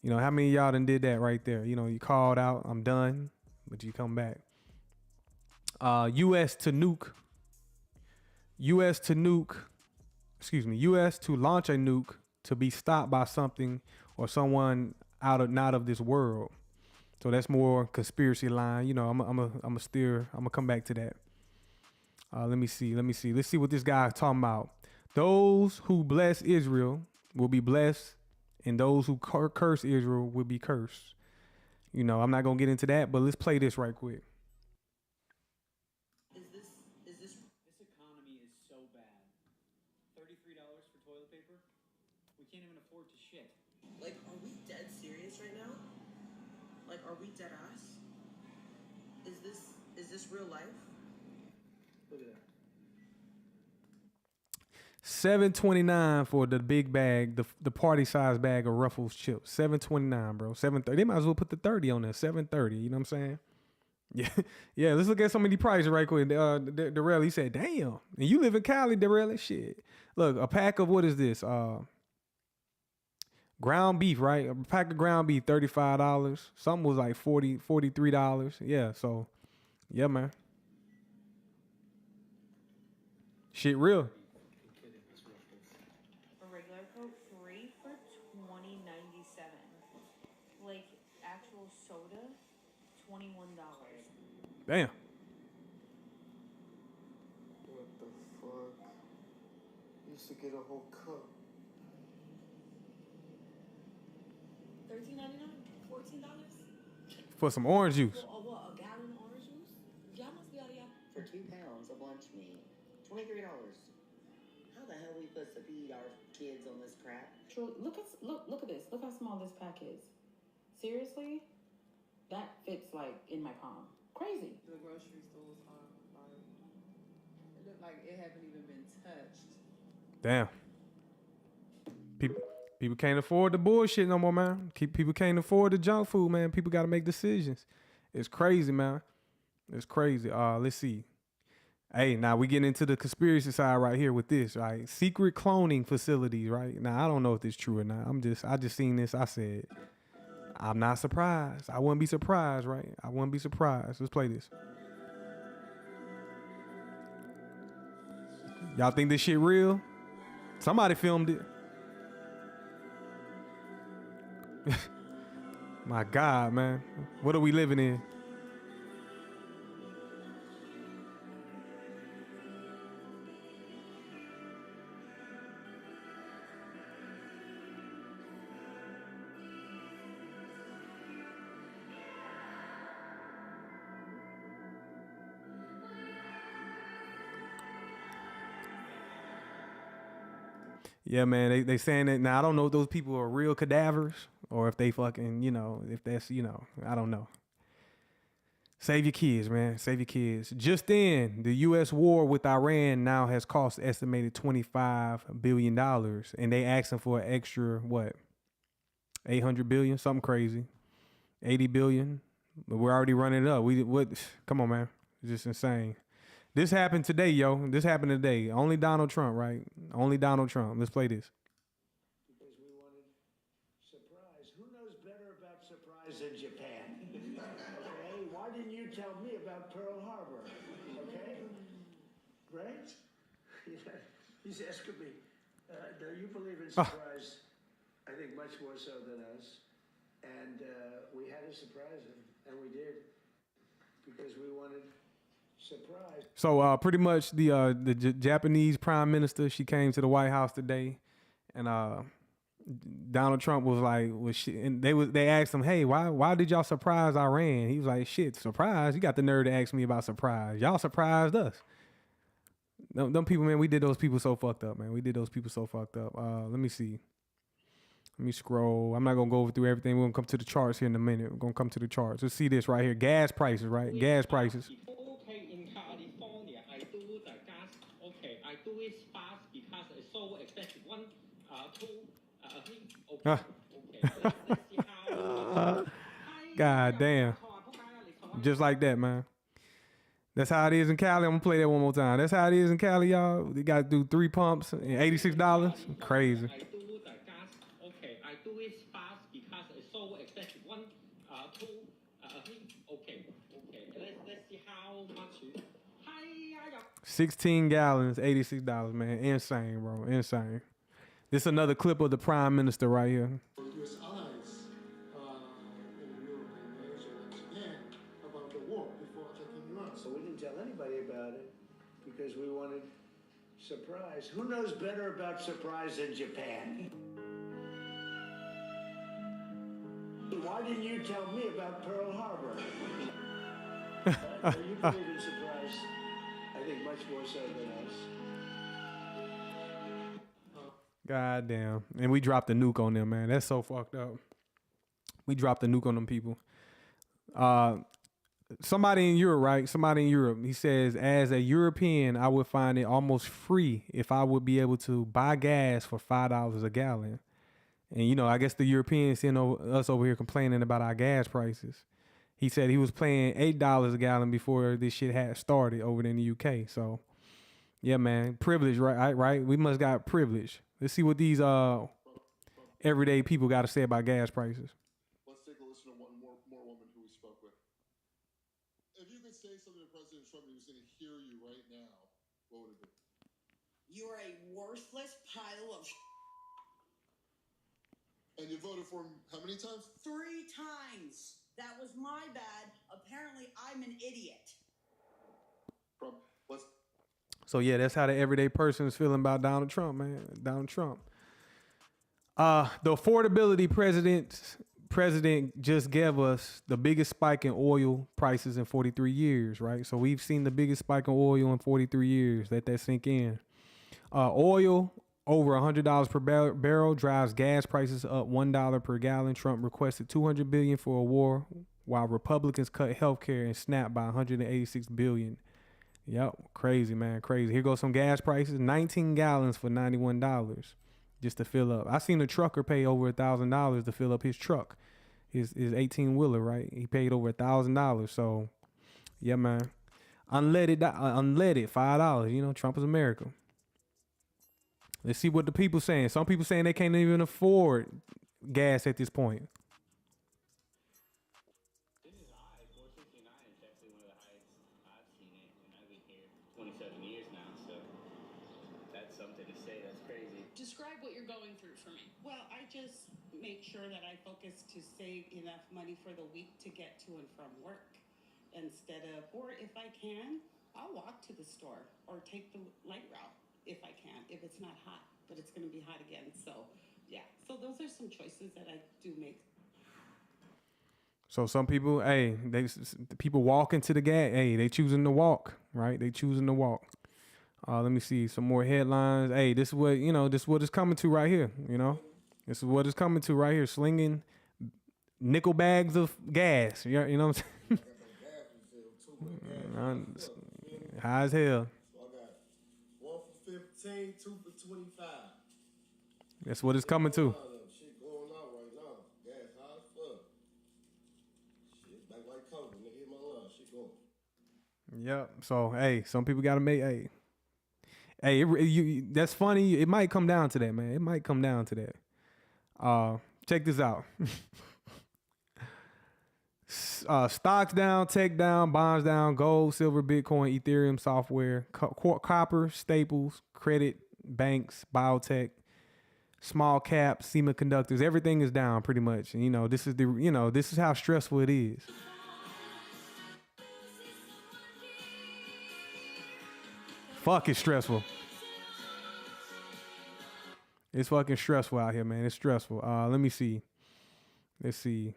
How many of y'all done did that right there? You called out, I'm done, but you come back. U.S. to launch a nuke to be stopped by something or someone not of this world. So that's more conspiracy line. I'm gonna come back to that. Let me see. Let's see what this guy is talking about. Those who bless Israel will be blessed, and those who curse Israel will be cursed. I'm not gonna get into that, but let's play this right quick. This economy is so bad. $33 for toilet paper? We can't even afford to shit. Like, are we dead serious right now? Like, are we dead ass? Is this real life? Look at that. $7.29 for the big bag, the party size bag of Ruffles chips. $7.29, bro. $7.30. They might as well put the 30 on there. $7.30. You know what I'm saying? Yeah, yeah. Let's look at some of the prices right quick. Darrell, he said, "Damn, and you live in Cali, Darrell? Shit. Look, a pack of what is this? Ground beef, right? A pack of ground beef, $35. Something was like $43. Yeah. So, yeah, man. Shit, real. Damn. What the fuck? Used to get a whole cup. $13.99, $14 For some orange juice. for what? A gallon of orange juice? Y'all must be out of y'all. For 2 pounds of lunch meat, $23. How the hell we supposed to feed our kids on this crap? True. Look at this. Look how small this pack is. Seriously, that fits like in my palm. Crazy. The grocery stores are like, it looked like it haven't even been touched. Damn. People can't afford the bullshit no more, man. People can't afford the junk food, man. People got to make decisions. It's crazy, man. It's crazy. Let's see. Hey, now we get into the conspiracy side right here with this, right? Secret cloning facilities, right? Now I don't know if it's true or not. I just seen this. I said, I'm not surprised. I wouldn't be surprised, right? I wouldn't be surprised. Let's play this. Y'all think this shit real? Somebody filmed it. My God, man. What are we living in? Yeah, man, they saying that now. I don't know if those people are real cadavers or if they fucking, if that's, I don't know. Save your kids, man. Save your kids. Just in, the U.S. war with Iran now has cost estimated $25 billion, and they asking for an extra, what, 800 billion, something crazy, 80 billion. But we're already running it up. Come on, man. It's just insane. This happened today, yo. This happened today. Only Donald Trump, right? Only Donald Trump. Let's play this. Because we wanted surprise. Who knows better about surprise than Japan? Okay? Why didn't you tell me about Pearl Harbor? Okay? Right? He's asking me, do you believe in surprise? I think much more so than us. And we had to surprise him, and we did. Because we wanted surprise. So pretty much the Japanese prime minister, she came to the White House today, and Donald Trump was like, and they asked him, hey, why did y'all surprise Iran? He was like, shit, surprise? You got the nerve to ask me about surprise? Y'all surprised us. Them people, man, we did those people so fucked up, man. We did those people so fucked up. Let me see. Let me scroll. I'm not gonna go through everything. We're gonna come to the charts here in a minute. We're gonna come to the charts. Let's see this right here. Gas prices, right? Gas prices. Okay, in California, I do the gas. Okay, I do it fast because it's so expensive. 1, 2, 3. Okay, let's see how. God damn. Just like that, man. That's how it is in Cali. I'm gonna play that one more time. That's how it is in Cali, y'all. You gotta do 3 pumps and $86. Crazy. I do the gas. Okay, I do it fast because it's so expensive. 1, 2, 3. Okay. Let's see how much. 16 gallons, $86, man. Insane, bro. Insane. This is another clip of the prime minister right here. U.S. allies in Europe and Asia and Japan about the war before attacking Iran. So we didn't tell anybody about it because we wanted surprise. Who knows better about surprise than Japan? Why didn't you tell me about Pearl Harbor? You believe in surprise, I think much more so than us. God damn. And we dropped a nuke on them, man. That's so fucked up. We dropped a nuke on them people. Somebody in Europe, right? Somebody in Europe. He says, as a European, I would find it almost free if I would be able to buy gas for $5 a gallon. And, I guess the Europeans seeing us over here complaining about our gas prices. He said he was paying $8 a gallon before this shit had started over there in the UK. So, yeah, man. Privilege, right? We must got privilege. Let's see what these everyday people got to say about gas prices. Let's take a listen to one more woman who we spoke with. If you could say something to President Trump and he was going to hear you right now, what would it be? You're a worthless pile of And you voted for him how many times? 3 times. That was my bad. Apparently, I'm an idiot. Let's. So yeah, that's how the everyday person is feeling about Donald Trump, man. Donald Trump. The affordability president just gave us the biggest spike in oil prices in 43 years, right? So we've seen the biggest spike in oil in 43 years. Let that sink in. Oil over $100 per barrel drives gas prices up $1 per gallon. Trump requested $200 billion for a war, while Republicans cut healthcare and SNAP by $186 billion. Yep, crazy, man, crazy. Here goes some gas prices: 19 gallons for $91 just to fill up. I seen a trucker pay over $1,000 to fill up his truck, his 18-wheeler, right? He paid over $1,000. So, yeah, man. Unleaded, $5. You know, Trump is America. Let's see what the people saying. Some people saying they can't even afford gas at this point. This is high. 469 is actually one of the highest I've seen it, and I've been here 27 years now, so that's something to say. That's crazy. Describe what you're going through for me. Well, I just make sure that I focus to save enough money for the week to get to and from work. Instead of, or if I can, I'll walk to the store or take the light route if I can, if it's not hot, but it's going to be hot again. So, yeah. So those are some choices that I do make. So some people, the people walking to the gas, they choosing to walk, right? They choosing to walk. Let me see some more headlines. This is what, this is what it's coming to right here, This is what it's coming to right here, slinging nickel bags of gas. You know what I'm saying? High as hell. So I got 1 for 15, 2 for 25. That's what it's coming to. Shit going out right now. Gas high as fuck. Shit, back like COVID. Nigga hit my lunch. Shit going. Yep. So, some people got to make, that's funny. It might come down to that, man. It might come down to that. Check this out. Stocks down, tech down, bonds down, gold, silver, Bitcoin, Ethereum, software, copper, staples, credit, banks, biotech, small cap, semiconductors. Everything is down pretty much. And this is how stressful it is. Fuck, it's stressful. It's fucking stressful out here, man. It's stressful. Let me see. Let's see.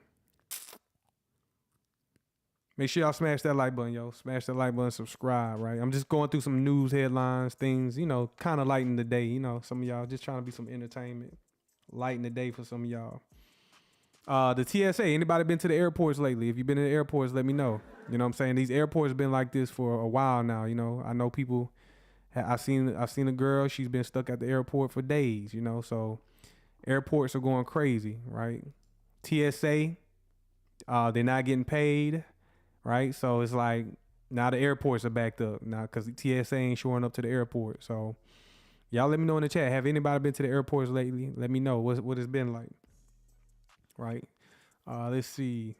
Make sure y'all smash that like button, yo. Smash that like button, subscribe, right? I'm just going through some news headlines, things, kind of lighten the day. Some of y'all just trying to be some entertainment. Lighten the day for some of y'all. The TSA, anybody been to the airports lately? If you've been in the airports, let me know. You know what I'm saying? These airports have been like this for a while now, I know people, I've seen a girl, she's been stuck at the airport for days, so airports are going crazy, right? TSA, they're not getting paid. Right, so it's like now the airports are backed up now because TSA ain't showing up to the airport. So y'all let me know in the chat. Have anybody been to the airports lately? Let me know what it's been like. Right, let's see.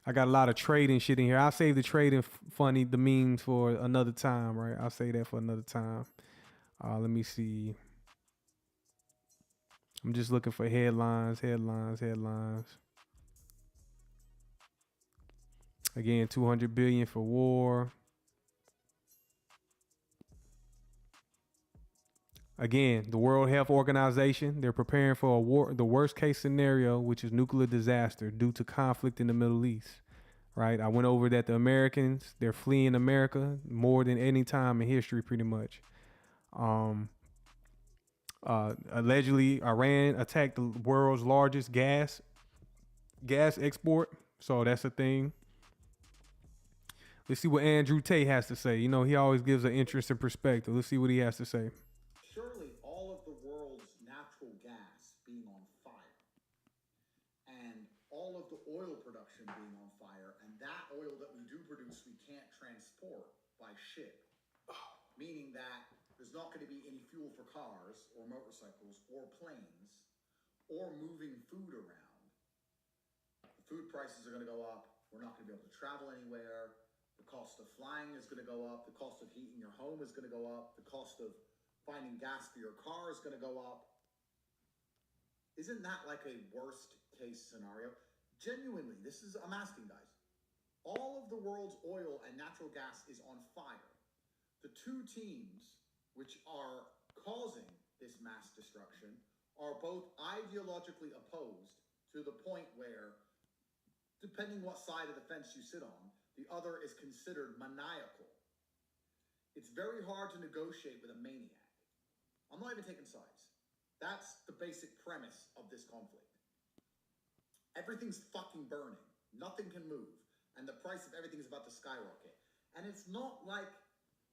I got a lot of trading shit in here. I'll save the trading the memes for another time. Right, I'll save that for another time. Let me see. I'm just looking for headlines. Again, $200 billion for war. Again, the World Health Organization, they're preparing for a war, the worst case scenario, which is nuclear disaster due to conflict in the Middle East. Right? I went over that the Americans, they're fleeing America more than any time in history, pretty much. Allegedly, Iran attacked the world's largest gas export. So that's a thing. Let's see what Andrew Tate has to say. He always gives an interesting perspective. Let's see what he has to say. Surely all of the world's natural gas being on fire and all of the oil production being on fire, and that oil that we do produce we can't transport by ship, meaning that there's not going to be any fuel for cars or motorcycles or planes or moving food around. The food prices are going to go up. We're not going to be able to travel anywhere. The cost of flying is going to go up. The cost of heating your home is going to go up. The cost of finding gas for your car is going to go up. Isn't that like a worst case scenario? Genuinely, I'm asking guys. All of the world's oil and natural gas is on fire. The two teams which are causing this mass destruction are both ideologically opposed to the point where, depending what side of the fence you sit on, the other is considered maniacal. It's very hard to negotiate with a maniac. I'm not even taking sides. That's the basic premise of this conflict. Everything's fucking burning. Nothing can move. And the price of everything is about to skyrocket. And it's not like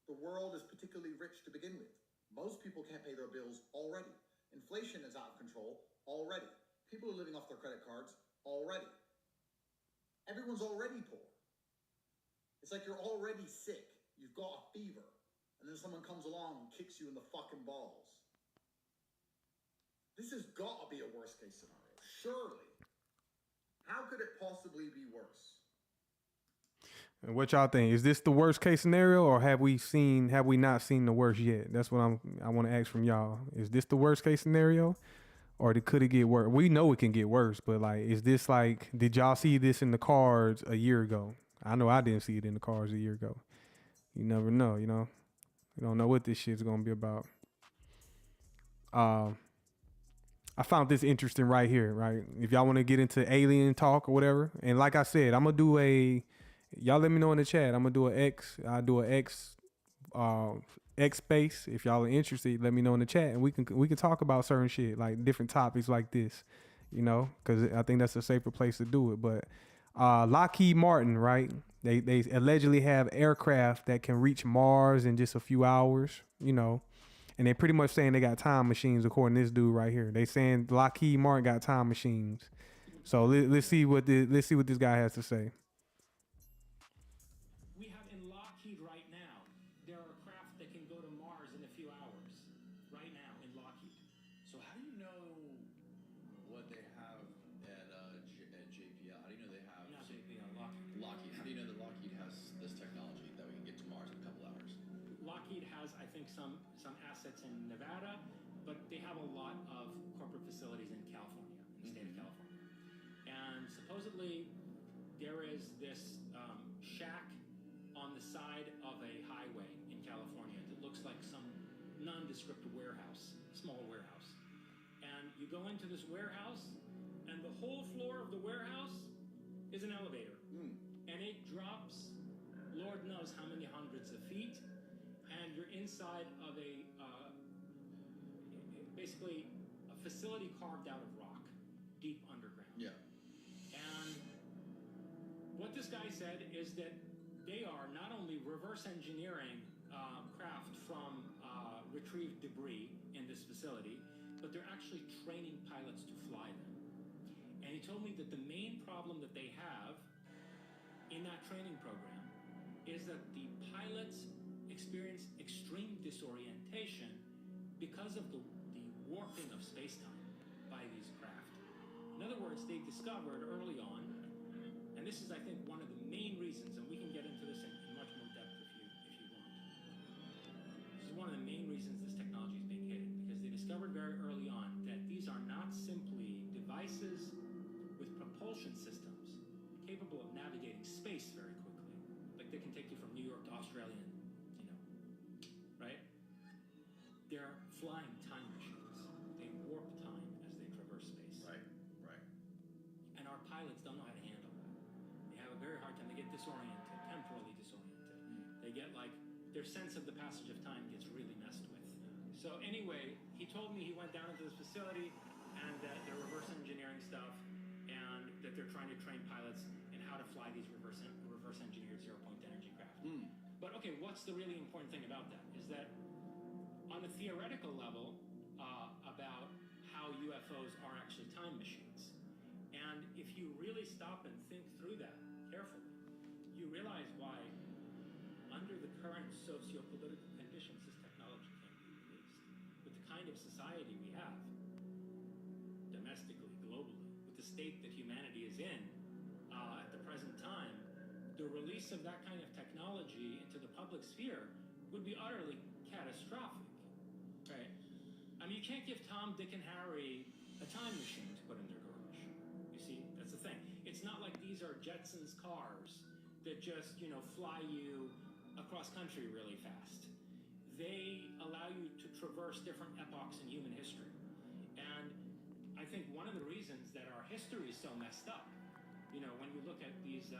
the world is particularly rich to begin with. Most people can't pay their bills already. Inflation is out of control already. People are living off their credit cards already. Everyone's already poor. It's like you're already sick. You've got a fever. And then someone comes along and kicks you in the fucking balls. This has got to be a worst case scenario. Surely. How could it possibly be worse? And what y'all think? Is this the worst case scenario, or have we not seen the worst yet? That's what I want to ask from y'all. Is this the worst case scenario, or could it get worse? We know it can get worse, but like, is this like, did y'all see this in the cards a year ago? I know I didn't see it in the cards a year ago. You never know, you know. You don't know what this shit's gonna be about. I found this interesting right here, right? If y'all want to get into alien talk or whatever, and like I said, I'm gonna do y'all let me know in the chat. I'm gonna do I'll do a X space. If y'all are interested, let me know in the chat, and we can talk about certain shit, like different topics like this, you know, because I think that's a safer place to do it. But Lockheed Martin, right? They allegedly have aircraft that can reach Mars in just a few hours, you know. And they pretty much saying they got time machines, according to this dude right here. They saying Lockheed Martin got time machines. So let's see what this guy has to say. We have in Lockheed right now, there are craft that can go to Mars in a few hours. Right now in Lockheed. So how do you know what they have at JPL? How do you know they have? Not JPL, Lockheed. Lockheed. How do you know that Lockheed has this technology that we can get to Mars in a couple hours? Lockheed has, I think, some assets in Nevada, but they have a lot of corporate facilities in California, in the state of California. And supposedly, there is this shack on the side of a highway in California that looks like some nondescript warehouse, small warehouse. And you go into this warehouse, and the whole floor of the warehouse is an elevator. And it drops, Lord knows how many hundreds of feet. And you're inside of basically a facility carved out of rock, deep underground. Yeah. And what this guy said is that they are not only reverse engineering craft from retrieved debris in this facility, but they're actually training pilots to fly them. And he told me that the main problem that they have in that training program is that the pilots experience extreme disorientation because of the warping of space-time by these craft. In other words, they discovered early on, and this is, I think, one of the main reasons, and we can get into this in much more depth if you want. This is one of the main reasons this technology is being hidden, because they discovered very early on that these are not simply devices with propulsion systems capable of navigating space very quickly. Like they can take you from New York to Australia, right? They're flying time machines. They warp time as they traverse space. Right. And our pilots don't know how to handle that. They have a very hard time. They get disoriented, temporally disoriented. They get like, their sense of the passage of time gets really messed with. So anyway, he told me he went down into this facility and that they're reverse engineering stuff and that they're trying to train pilots in how to fly these reverse engineered zero-point energy craft. But okay, what's the really important thing about that is that on a theoretical level, about how UFOs are actually time machines. And if you really stop and think through that carefully, you realize why, under the current socio-political conditions, this technology can't be released. With the kind of society we have, domestically, globally, with the state that humanity is in at the present time, the release of that kind of technology into the public sphere would be utterly catastrophic, right? I mean, you can't give Tom, Dick, and Harry a time machine to put in their garage. You see, that's the thing. It's not like these are Jetsons cars that just, fly you across country really fast. They allow you to traverse different epochs in human history. And I think one of the reasons that our history is so messed up, when you look at these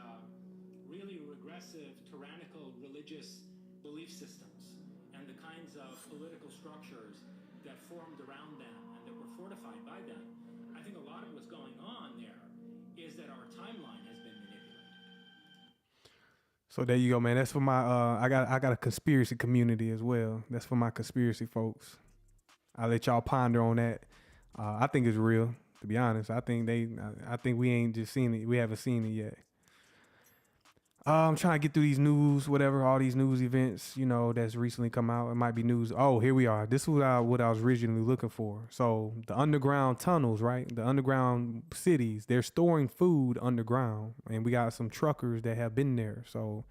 really regressive, tyrannical religious belief systems and the kinds of political structures that formed around them and that were fortified by them, I think a lot of what's going on there is that our timeline has been manipulated. So there you go, man. That's for my I got a conspiracy community as well. That's for my conspiracy folks. I'll let y'all ponder on that. I think it's real, to be honest. I think we ain't just seen it. We haven't seen it yet. I'm trying to get through these news, all these news events, that's recently come out. It might be news. Oh, here we are. This is what I was originally looking for. So the underground tunnels, right? The underground cities, they're storing food underground. And we got some truckers that have been there. So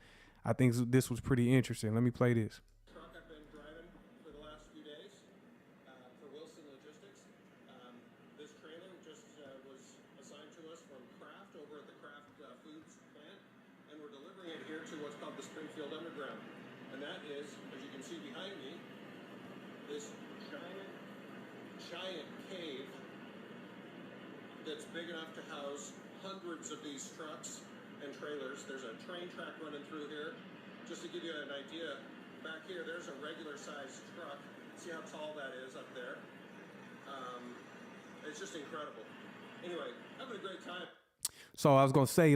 I think this was pretty interesting. Let me play this. Truck I've been driving for the last few days for Wilson Logistics. This trailer just was assigned to us from Kraft over at the Kraft Foods plant, and we're delivering it here to what's called the Springfield Underground. And that is, as you can see behind me, this giant cave that's big enough to house hundreds of these trucks and trailers. There's a train track running through here. Just to give you an idea, back here, there's a regular sized truck. See how tall that is up there? It's just incredible. Anyway, having a great time. So I was going to say,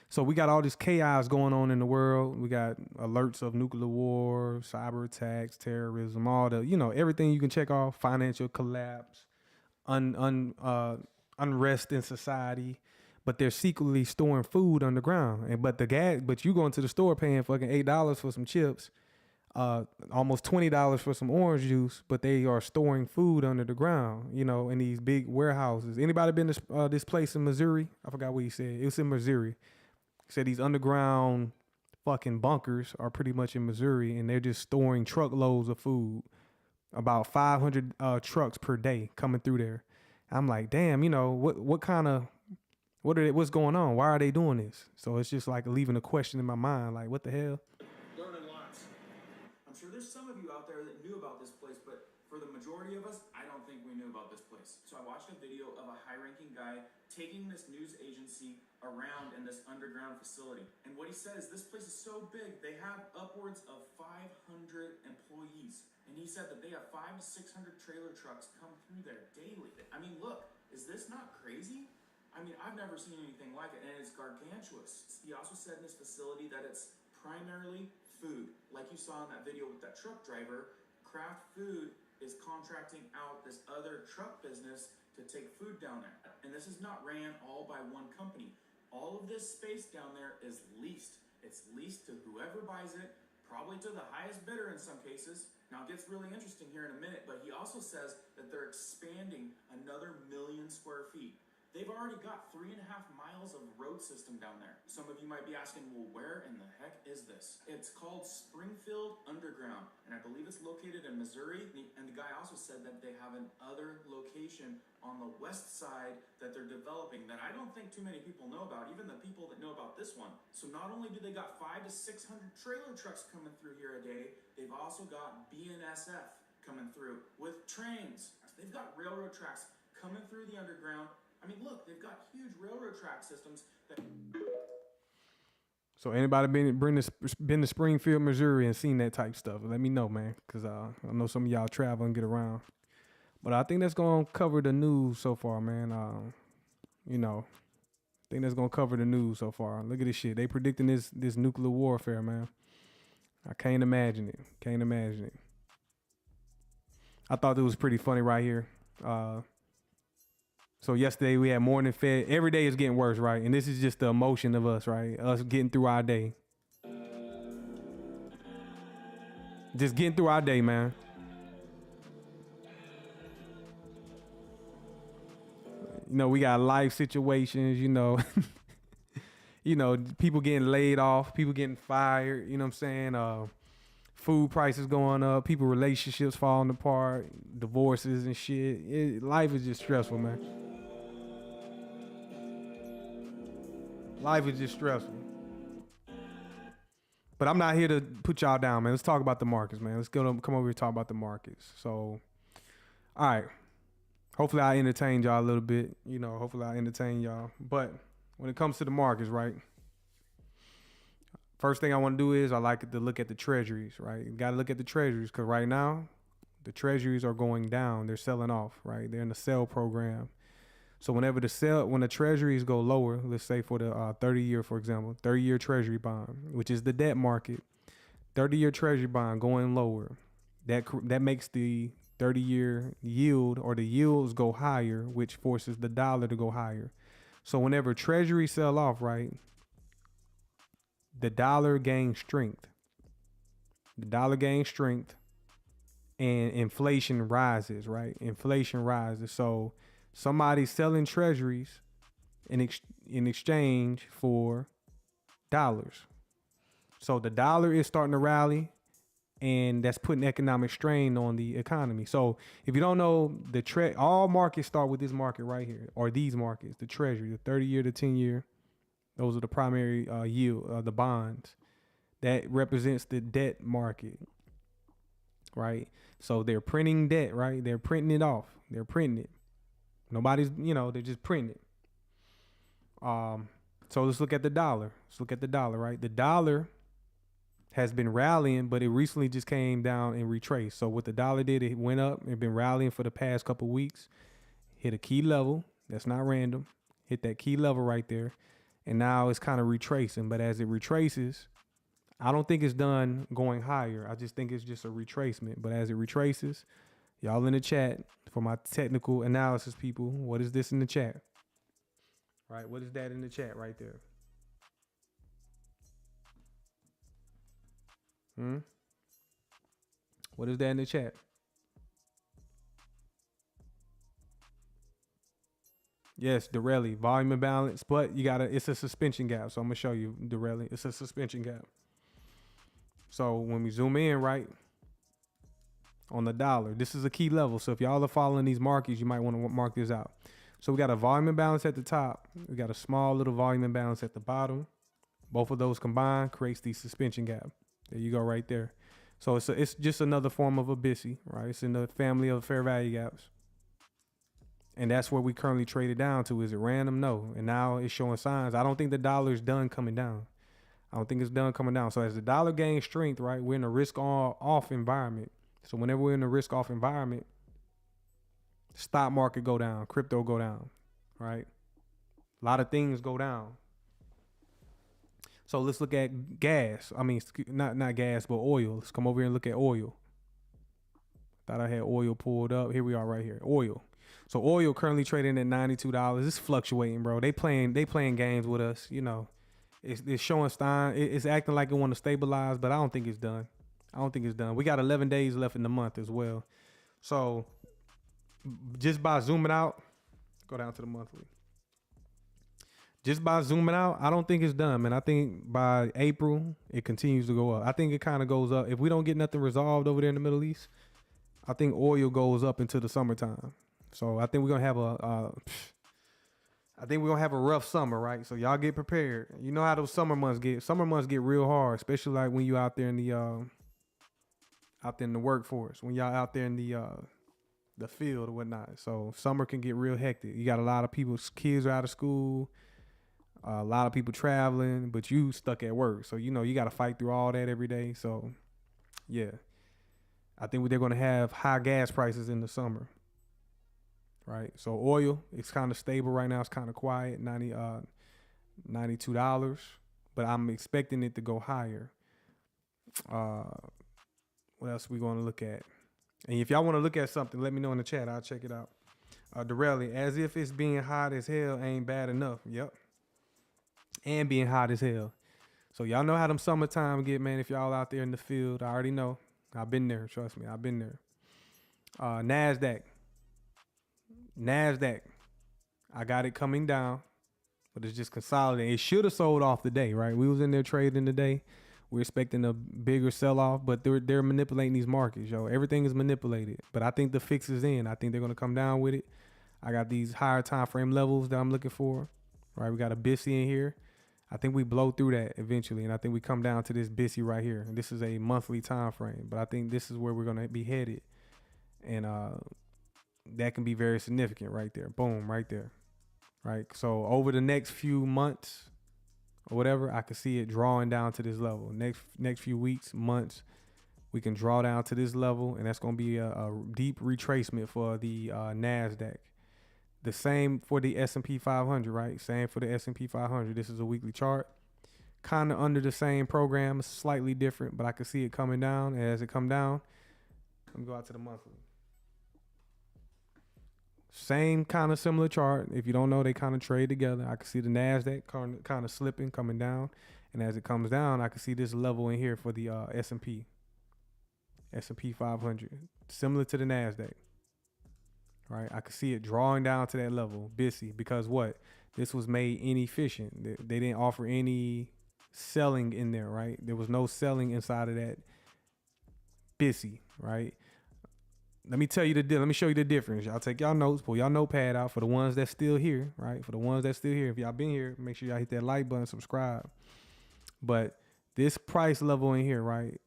so we got all this chaos going on in the world. We got alerts of nuclear war, cyber attacks, terrorism, all the, everything you can check off, financial collapse, unrest in society. But they're secretly storing food underground. But you go into the store paying fucking $8 for some chips, almost $20 for some orange juice, but they are storing food under the ground, in these big warehouses. Anybody been to this place in Missouri? I forgot what he said. It was in Missouri. He said these underground fucking bunkers are pretty much in Missouri, and they're just storing truckloads of food, about 500 trucks per day coming through there. I'm like, damn, what's going on? Why are they doing this? So it's just like leaving a question in my mind, like, what the hell? Learning lots. I'm sure there's some of you out there that knew about this place, but for the majority of us, I don't think we knew about this place. So I watched a video of a high-ranking guy taking this news agency around in this underground facility. And what he says, this place is so big, they have upwards of 500 employees. And he said that they have 500 to 600 trailer trucks come through there daily. I mean, look, is this not crazy? I mean, I've never seen anything like it, and it's gargantuous. He also said in this facility that it's primarily food. Like you saw in that video with that truck driver, Kraft Food is contracting out this other truck business to take food down there. And this is not ran all by one company. All of this space down there is leased. It's leased to whoever buys it, probably to the highest bidder in some cases. Now it gets really interesting here in a minute, but he also says that they're expanding another 1 million square feet. They've already got 3.5 miles of road system down there. Some of you might be asking, well, where in the heck is this? It's called Springfield Underground, and I believe it's located in Missouri. And the guy also said that they have another location on the west side that they're developing that I don't think too many people know about, even the people that know about this one. So not only do they got 500 to 600 trailer trucks coming through here a day, they've also got BNSF coming through with trains. They've got railroad tracks coming through the underground. I mean, look, they've got huge railroad track systems that... So anybody been to Springfield, Missouri and seen that type stuff? Let me know, man, because I know some of y'all travel and get around. But I think that's going to cover the news so far, man. I think that's going to cover the news so far. Look at this shit. They predicting this nuclear warfare, man. I can't imagine it. Can't imagine it. I thought it was pretty funny right here. So yesterday we had morning fed. Every day is getting worse, right? And this is just the emotion of us, right? Us getting through our day. Just getting through our day, man. We got life situations, people getting laid off, people getting fired, you know what I'm saying? food prices going up, people relationships falling apart, divorces and shit. Life is just stressful, man. Life is just stressful. But I'm not here to put y'all down, man. Let's talk about the markets, man. Let's come over here and talk about the markets. So, all right. Hopefully I entertained y'all a little bit. You know, hopefully I entertain y'all. But when it comes to the markets, right? First thing I want to do is I like to look at the treasuries, right? You got to look at the treasuries because right now the treasuries are going down. They're selling off, right? They're in the sell program. So when the treasuries go lower, let's say for the 30-year, for example, 30-year treasury bond, which is the debt market, 30-year treasury bond going lower, that makes the 30-year yield or the yields go higher, which forces the dollar to go higher. So whenever treasuries sell off, right, the dollar gains strength. The dollar gains strength and inflation rises, right? Inflation rises. So somebody's selling treasuries in exchange for dollars. So the dollar is starting to rally, and that's putting economic strain on the economy. So if you don't know, all markets start with this market right here, or these markets, the treasury, the 30-year, the 10-year. Those are the primary yield, the bonds. That represents the debt market, right? So they're printing debt, right? They're printing it off. They're printing it. Nobody's, they're just printing it. So let's look at the dollar. Let's look at the dollar, right? The dollar has been rallying, but it recently just came down and retraced. So what the dollar did, it went up. It's been rallying for the past couple weeks. Hit a key level. That's not random. Hit that key level right there. And now it's kind of retracing. But as it retraces, I don't think it's done going higher. I just think it's just a retracement. But as it retraces, y'all in the chat, for my technical analysis people, what is this in the chat? Right? What is that in the chat right there? What is that in the chat? Yes, Dorelli, volume and balance, but it's a suspension gap. So I'm gonna show you, Dorelli, it's a suspension gap. So when we zoom in, right, on the dollar, this is a key level. So if y'all are following these markets, you might want to mark this out. So we got a volume imbalance at the top. We got a small little volume imbalance at the bottom. Both of those combined creates the suspension gap. There you go, right there. So it's just another form of a BISI, right? It's in the family of fair value gaps. And that's where we currently traded down to. Is it random? No. And now it's showing signs. I don't think the dollar is done coming down. I don't think it's done coming down. So as the dollar gains strength, right, we're in a risk-off environment. So whenever we're in a risk-off environment, stock market go down, crypto go down, right? A lot of things go down. So let's look at gas. I mean, not gas, but oil. Let's come over here and look at oil. Thought I had oil pulled up. Here we are right here. Oil. So oil currently trading at $92. It's fluctuating, bro. They playing games with us. It's showing sign. It's acting like it want to stabilize, but I don't think it's done. We got 11 days left in the month as well. So just by zooming out, go down to the monthly. Just by zooming out, I don't think it's done, man. I think by April, it continues to go up. I think it kind of goes up. If we don't get nothing resolved over there in the Middle East, I think oil goes up into the summertime. So I think we're gonna have a rough summer, right? So y'all get prepared. You know how those summer months get. Summer months get real hard, especially like when you out there in the workforce, when y'all out there in the field or whatnot. So summer can get real hectic. You got a lot of people's kids are out of school, a lot of people traveling, but you stuck at work. So you got to fight through all that every day. So yeah, I think they're gonna have high gas prices in the summer. Right, so oil, it's kind of stable right now. It's kind of quiet, $92, but I'm expecting it to go higher. What else are we going to look at? And if y'all want to look at something, let me know in the chat. I'll check it out. Dorelli, as if it's being hot as hell ain't bad enough. Yep, and being hot as hell. So y'all know how them summertime get, man. If y'all out there in the field, I already know. I've been there. Trust me, I've been there. NASDAQ, I got it coming down, but it's just consolidating. It should have sold off today, right? We was in there trading today. We're expecting a bigger sell-off, but they're manipulating these markets, yo. Everything is manipulated. But I think the fix is in. I think they're gonna come down with it. I got these higher time frame levels that I'm looking for. Right, we got a BISI in here. I think we blow through that eventually, and I think we come down to this BISI right here. And this is a monthly time frame, but I think this is where we're gonna be headed, and that can be very significant right there. Boom, right there. Right. So over the next few months or whatever, I can see it drawing down to this level. Next few weeks, months, we can draw down to this level, and that's gonna be a deep retracement for the NASDAQ. The same for the S&P 500, right? Same for the S&P 500. This is a weekly chart. Kind of under the same program, slightly different, but I can see it coming down. And as it come down, let me go out to the monthly. Same kind of similar chart. If you don't know, they kind of trade together. I can see the NASDAQ kind of slipping, coming down. And as it comes down, I can see this level in here for the S&P 500. Similar to the NASDAQ. Right, I could see it drawing down to that level, BISI, because what? This was made inefficient. They didn't offer any selling in there, right? There was no selling inside of that BISI, right? Let me show you the difference. Y'all take y'all notes, pull y'all notepad out for the ones that's still here, right? For the ones that's still here, if y'all been here, make sure y'all hit that like button, subscribe. But this price level in here, right?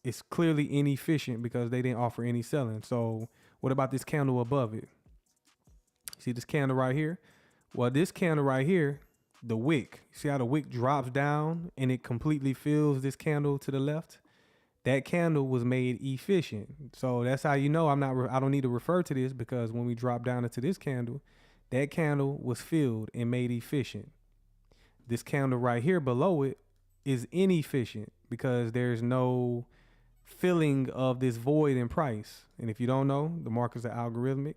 It's clearly inefficient because they didn't offer any selling. So what about this candle above it? See this candle right here? Well, this candle right here, the wick, see how the wick drops down and it completely fills this candle to the left? That candle was made efficient. So that's how you know I don't need to refer to this, because when we drop down into this candle, that candle was filled and made efficient. This candle right here below it is inefficient because there's no filling of this void in price. And if you don't know, the markets are algorithmic,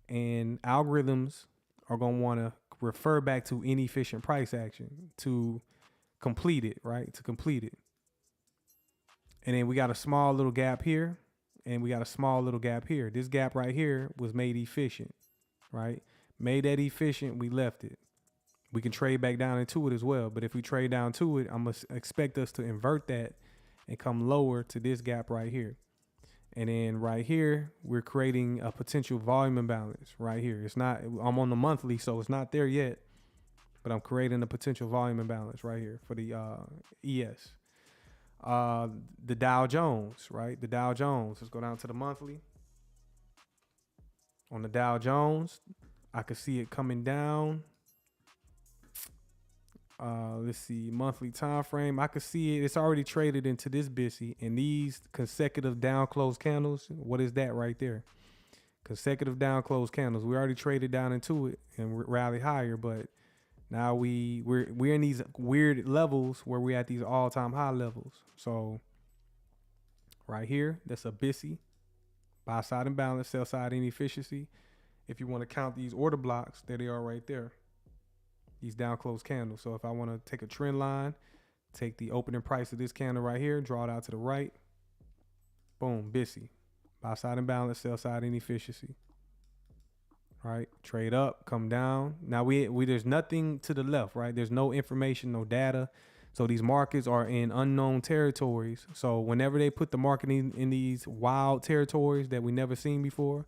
and algorithms are going to want to refer back to inefficient price action to complete it, right? To complete it. And then we got a small little gap here, and we got a small little gap here. This gap right here was made efficient, right? Made that efficient, we left it. We can trade back down into it as well. But if we trade down to it, I'm going to expect us to invert that and come lower to this gap right here. And then right here, we're creating a potential volume imbalance right here. It's not, I'm on the monthly, so it's not there yet, but I'm creating a potential volume imbalance right here for the ES. The Dow Jones, right? The Dow Jones, let's go down to the monthly. On the Dow Jones, I can see it coming down. Let's see, monthly time frame. I could see it. It's already traded into this BISI, and these consecutive down close candles. What is that right there? Consecutive down close candles. We already traded down into it and rally higher, but now we're in these weird levels where we're at these all-time high levels. So right here, that's a BISI, buy side imbalance, sell side inefficiency. If you want to count these order blocks, there they are right there. These down close candles. So if I want to take a trend line, take the opening price of this candle right here, draw it out to the right. Boom, BISI. Buy side imbalance, sell side inefficiency. Right? Trade up, come down. Now we there's nothing to the left, right? There's no information, no data. So these markets are in unknown territories. So whenever they put the market in these wild territories that we never seen before,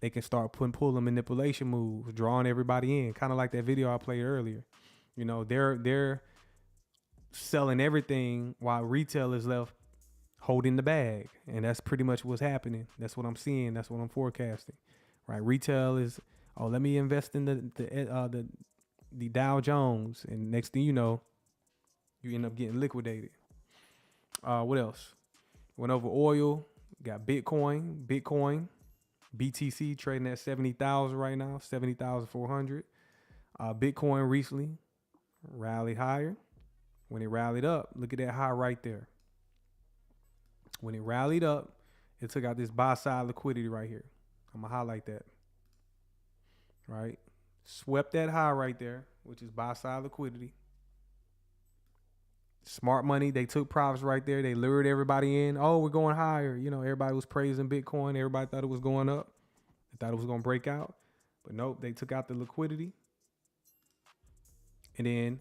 they can start pulling manipulation moves, drawing everybody in, kind of like that video I played earlier. You know, they're selling everything while retail is left holding the bag, and that's pretty much what's happening. That's what I'm seeing. That's what I'm forecasting. Right? Retail is, oh, let me invest in the Dow Jones, and next thing you know, you end up getting liquidated. What else? Went over oil. Got Bitcoin. BTC trading at 70,000 right now, 70,400. Bitcoin recently rallied higher. When it rallied up, look at that high right there. When it rallied up, it took out this buy side liquidity right here. I'm gonna highlight that. Right? Swept that high right there, which is buy side liquidity. Smart money, they took profits right there. They lured everybody in. Oh, we're going higher. You know, everybody was praising Bitcoin. Everybody thought it was going up. They thought it was going to break out. But nope, they took out the liquidity. And then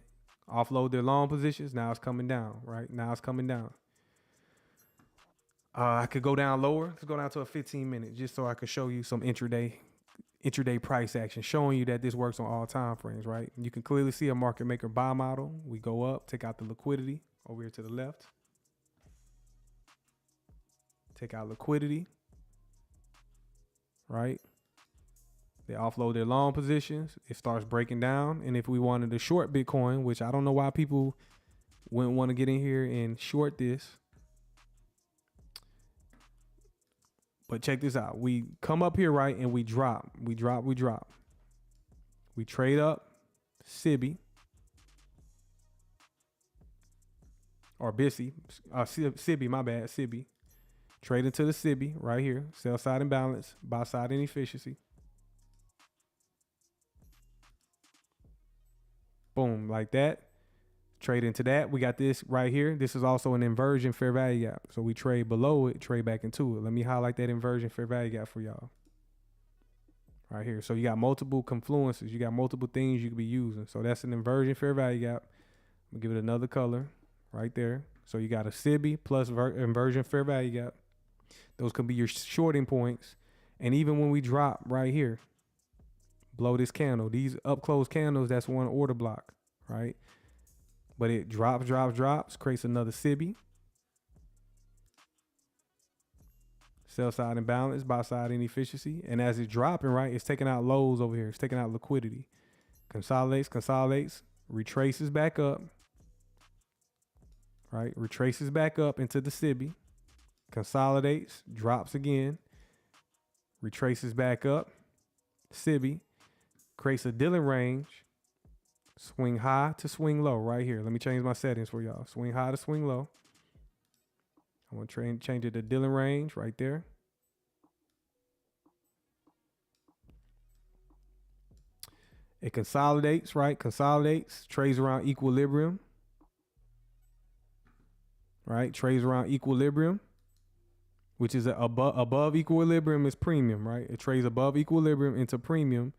offload their long positions. Now it's coming down, right? Now it's coming down. I could go down lower. Let's go down to a 15 minute just so I could show you some intraday price action, showing you that this works on all time frames, right? You can clearly see a market maker buy model. We go up, take out the liquidity over here to the left. Take out liquidity, right? They offload their long positions. It starts breaking down. And if we wanted to short Bitcoin, which I don't know why people wouldn't want to get in here and short this, but check this out. We come up here, right, and we drop. We trade up SIBI or BISI. SIBI, my bad, SIBI. Trade into the SIBI right here. Sell side imbalance, buy side inefficiency. Boom, like that. Trade into that. We got this right here. This is also an inversion fair value gap. So we trade below it, trade back into it. Let me highlight that inversion fair value gap for y'all. Right here. So you got multiple confluences. You got multiple things you could be using. So that's an inversion fair value gap. I'm gonna give it another color right there. So you got a SIBI plus inversion fair value gap. Those could be your shorting points. And even when we drop right here, below this candle, these up close candles, that's one order block, right? But it drops, creates another SIBI. Sell side imbalance, buy side inefficiency. And as it's dropping, right, it's taking out lows over here. It's taking out liquidity. Consolidates, retraces back up, right? Retraces back up into the SIBI. Consolidates, drops again, retraces back up, SIBI, creates a Dylan range, swing high to swing low right here. Let me change my settings for y'all. Swing high to swing low. I'm going to change it to Dylan range right there. It consolidates, right? Consolidates, trades around equilibrium, right? Trades around equilibrium, which is above equilibrium is premium, right? It trades above equilibrium into premium,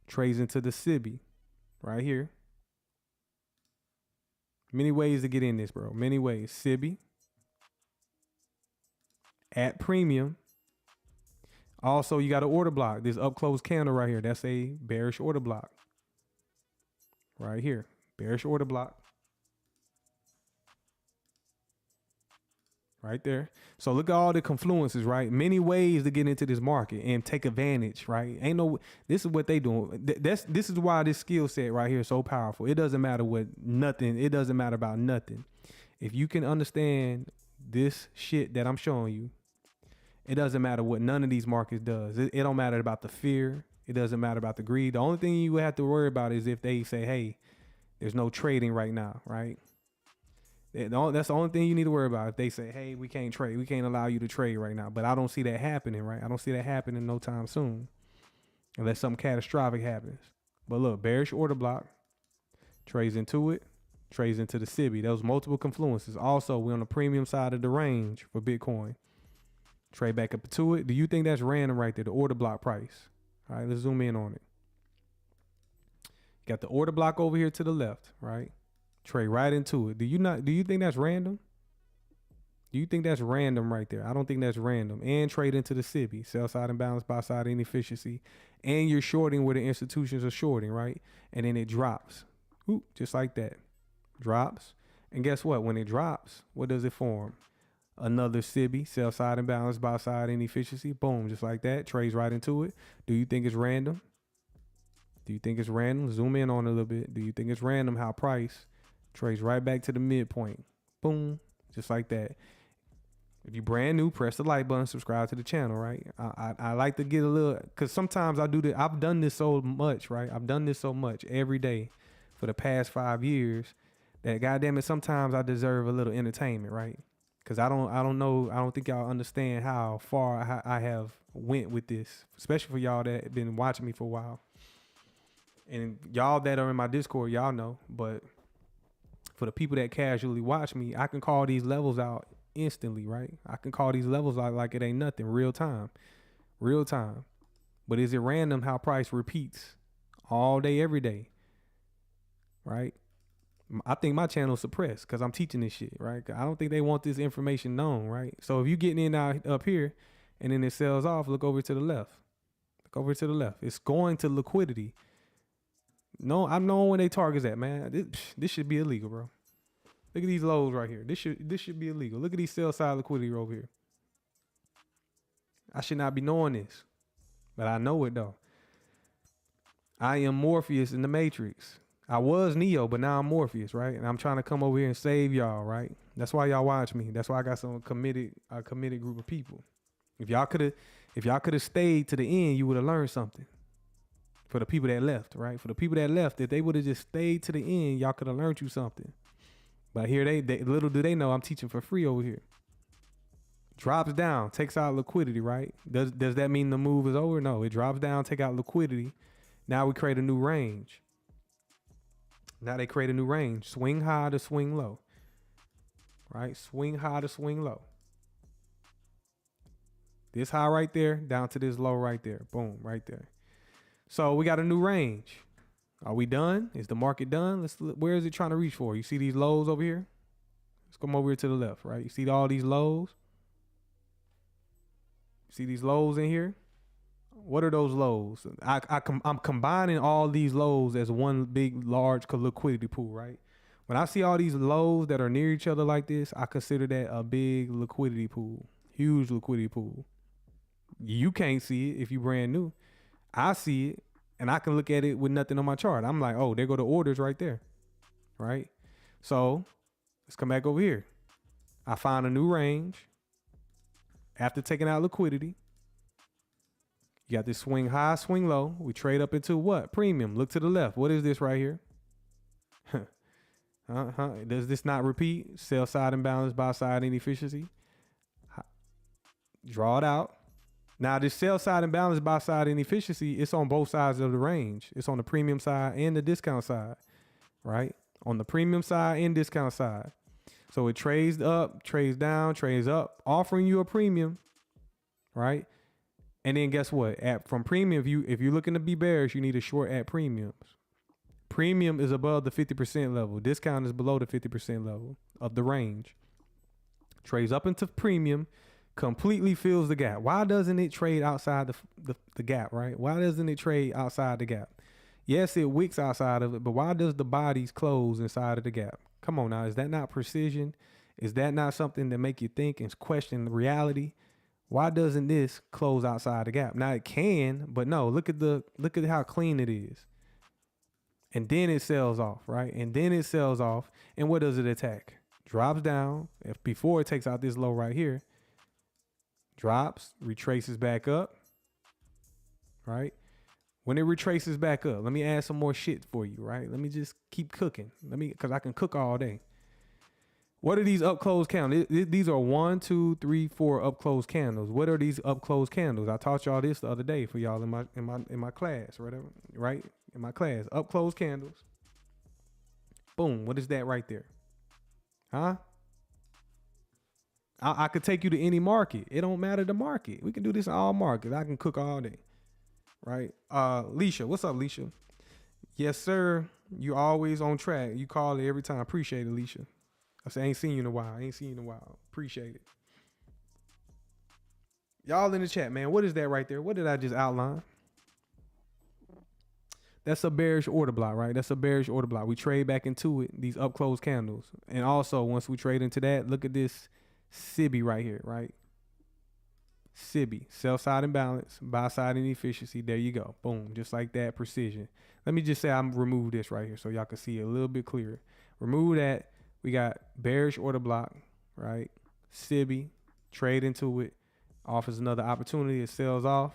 trades into the SIBI right here. Many ways to get in this, bro. Many ways. SIBI at premium. Also, you got an order block. This up close candle right here. That's a bearish order block. Right here. Bearish order block. Right there. So look at all the confluences, right? Many ways to get into this market and take advantage, right? This is what they doing. This is why this skill set right here is so powerful. It doesn't matter it doesn't matter about nothing. If you can understand this shit that I'm showing you, it doesn't matter what none of these markets does. It don't matter about the fear. It doesn't matter about the greed. The only thing you would have to worry about is if they say, hey, there's no trading right now, right? That's the only thing you need to worry about. If they say, hey, we can't trade, we can't allow you to trade right now. But I don't see that happening, right? I don't see that happening no time soon, unless something catastrophic happens. But look, bearish order block, trades into it, trades into the SIBI. Those multiple confluences. Also, we're on the premium side of the range for Bitcoin. Trade back up to it. Do you think that's random right there, the order block price? All right, let's zoom in on it. Got the order block over here to the left, right? Trade right into it. Do you think that's random? Do you think that's random right there? I don't think that's random. And trade into the SIBI, sell side imbalance, buy side inefficiency. And you're shorting where the institutions are shorting, right? And then it drops. Ooh, just like that. Drops. And guess what? When it drops, what does it form? Another SIBI, sell side imbalance, buy side inefficiency. Boom, just like that. Trades right into it. Do you think it's random? Do you think it's random? Zoom in on it a little bit. Do you think it's random how price trades right back to the midpoint? Boom, just like that. If you're brand new, press the like button, subscribe to the channel, right? I like to get a little, because sometimes I do this. I've done this so much, right? I've done this so much every day for the past 5 years that goddamn it, sometimes I deserve a little entertainment, right? Because I don't think y'all understand how far I have went with this, especially for y'all that have been watching me for a while. And y'all that are in my Discord, y'all know. But for the people that casually watch me, I can call these levels out instantly, right? I can call these levels out like it ain't nothing, real time. But is it random how price repeats all day, every day, right? I think my channel is suppressed because I'm teaching this shit, right? I don't think they want this information known, right? So if you getting in out up here and then it sells off, look over to the left. Look over to the left. It's going to liquidity. No, I'm knowing when they targets at, man. This should be illegal, bro. Look at these lows right here. This should be illegal. Look at these sell side liquidity over here. I should not be knowing this, but I know it though. I am Morpheus in the Matrix. I was Neo, but now I'm Morpheus, right? And I'm trying to come over here and save y'all, right? That's why y'all watch me. That's why I got a committed group of people. If y'all could have stayed to the end, you would have learned something. For the people that left, right? For the people that left, if they would have just stayed to the end, y'all could have learned you something. But here they little do they know I'm teaching for free over here. Drops down, takes out liquidity, right? Does that mean the move is over? No, it drops down, take out liquidity. Now we create a new range. Now they create a new range. Swing high to swing low. Right? Swing high to swing low. This high right there, down to this low right there. Boom, right there. So we got a new range. Are we done? Is the market done? Where is it trying to reach for? You see these lows over here? Let's come over here to the left, right? You see all these lows? See these lows in here? What are those lows? I'm combining all these lows as one big, large liquidity pool, right? When I see all these lows that are near each other like this, I consider that a big liquidity pool, huge liquidity pool. You can't see it if you're brand new. I see it, and I can look at it with nothing on my chart. I'm like, oh, there go the orders right there, right? So let's come back over here. I found a new range after taking out liquidity. You got this swing high, swing low. We trade up into what? Premium. Look to the left. What is this right here? Does this not repeat? Sell side imbalance, buy side inefficiency. Draw it out. Now this sell side imbalance, buy side inefficiency, it's on both sides of the range. It's on the premium side and the discount side, right? On the premium side and discount side. So it trades up, trades down, trades up, offering you a premium, right? And then guess what? From premium, if you're looking to be bearish, you need a short at premiums. Premium is above the 50% level. Discount is below the 50% level of the range. Trades up into premium, completely fills the gap. Why doesn't it trade outside the gap, right? Why doesn't it trade outside the gap? Yes, it wicks outside of it, but why does the bodies close inside of the gap? Come on now, is that not precision? Is that not something that make you think and question the reality? Why doesn't this close outside the gap? Now it can, but no, look at how clean it is. And then it sells off, right? And then it sells off. And what does it attack? Drops down. Before it takes out this low right here, drops, retraces back up, right? When it retraces back up, let me add some more shit for you, right? Let me just keep cooking. Because I can cook all day. What are these up close candles? These are 1, 2, 3, 4 up close candles. What are these up close candles? I taught y'all this the other day for y'all in my class, whatever, right? In my class, up close candles. Boom. What is that right there? Huh? I could take you to any market. It don't matter the market. We can do this in all markets. I can cook all day, right? Leisha, what's up, Leisha? Yes, sir. You always on track. You call it every time. Appreciate it, Leisha. I said, I ain't seen you in a while. Appreciate it. Y'all in the chat, man. What is that right there? What did I just outline? That's a bearish order block, right? That's a bearish order block. We trade back into it, these up close candles. And also, once we trade into that, look at this SIBI right here, right? SIBI, sell side imbalance, buy side inefficiency. There you go. Boom. Just like that, precision. Let me just say I'm remove this right here so y'all can see it a little bit clearer. Remove that. We got bearish order block, right? SIBI, trade into it, offers another opportunity. It sells off,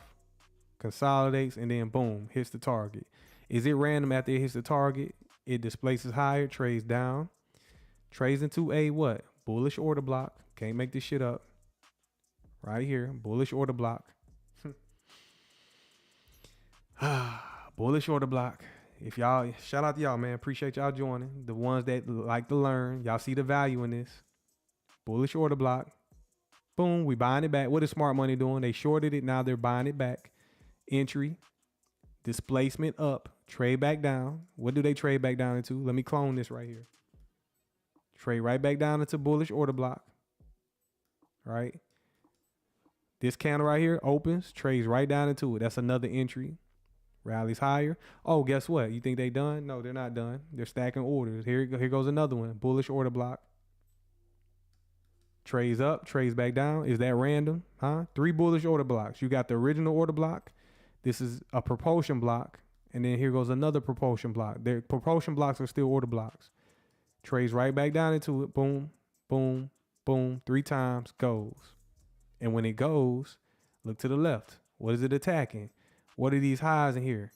consolidates, and then boom, hits the target. Is it random after it hits the target? It displaces higher, trades down, trades into a what? Bullish order block. Can't make this shit up. Right here, bullish order block. Bullish order block. If y'all, shout out to y'all, man. Appreciate y'all joining. The ones that like to learn. Y'all see the value in this. Bullish order block. Boom, we buying it back. What is smart money doing? They shorted it. Now they're buying it back. Entry. Displacement up. Trade back down. What do they trade back down into? Let me clone this right here. Trade right back down into bullish order block. Right? This candle right here opens, trades right down into it. That's another entry. Rallies higher. Oh, guess what? You think they done? No, they're not done. They're stacking orders. Here goes another one. Bullish order block. Trades up, trades back down. Is that random? Huh? 3 bullish order blocks. You got the original order block. This is a propulsion block. And then here goes another propulsion block. Their propulsion blocks are still order blocks. Trades right back down into it. Boom, boom, boom. 3 times, goes. And when it goes, look to the left. What is it attacking? What are these highs in here?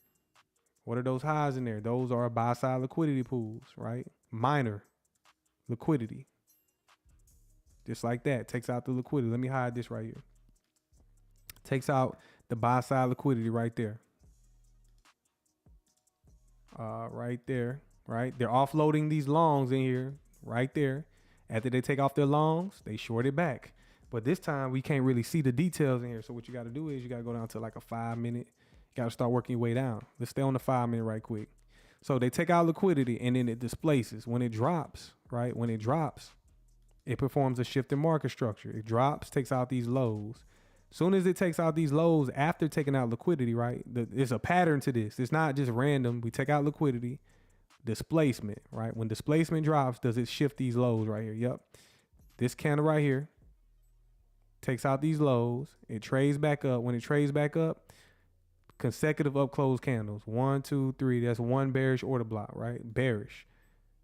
What are those highs in there? Those are buy-side liquidity pools, right? Minor liquidity. Just like that. Takes out the liquidity. Let me hide this right here. Takes out the buy-side liquidity right there. Right there, right? They're offloading these longs in here, right there. After they take off their longs, they short it back. But this time, we can't really see the details in here. So what you got to do is you got to go down to like a 5-minute. You got to start working your way down. Let's stay on the 5-minute right quick. So they take out liquidity and then it displaces. When it drops, right? When it drops, it performs a shift in market structure. It drops, takes out these lows. Soon as it takes out these lows after taking out liquidity, right? There's a pattern to this. It's not just random. We take out liquidity, displacement, right? When displacement drops, does it shift these lows right here? Yep. This candle right here takes out these lows. It trades back up. When it trades back up, consecutive up close candles. 1, 2, 3. That's 1 bearish order block, right? Bearish.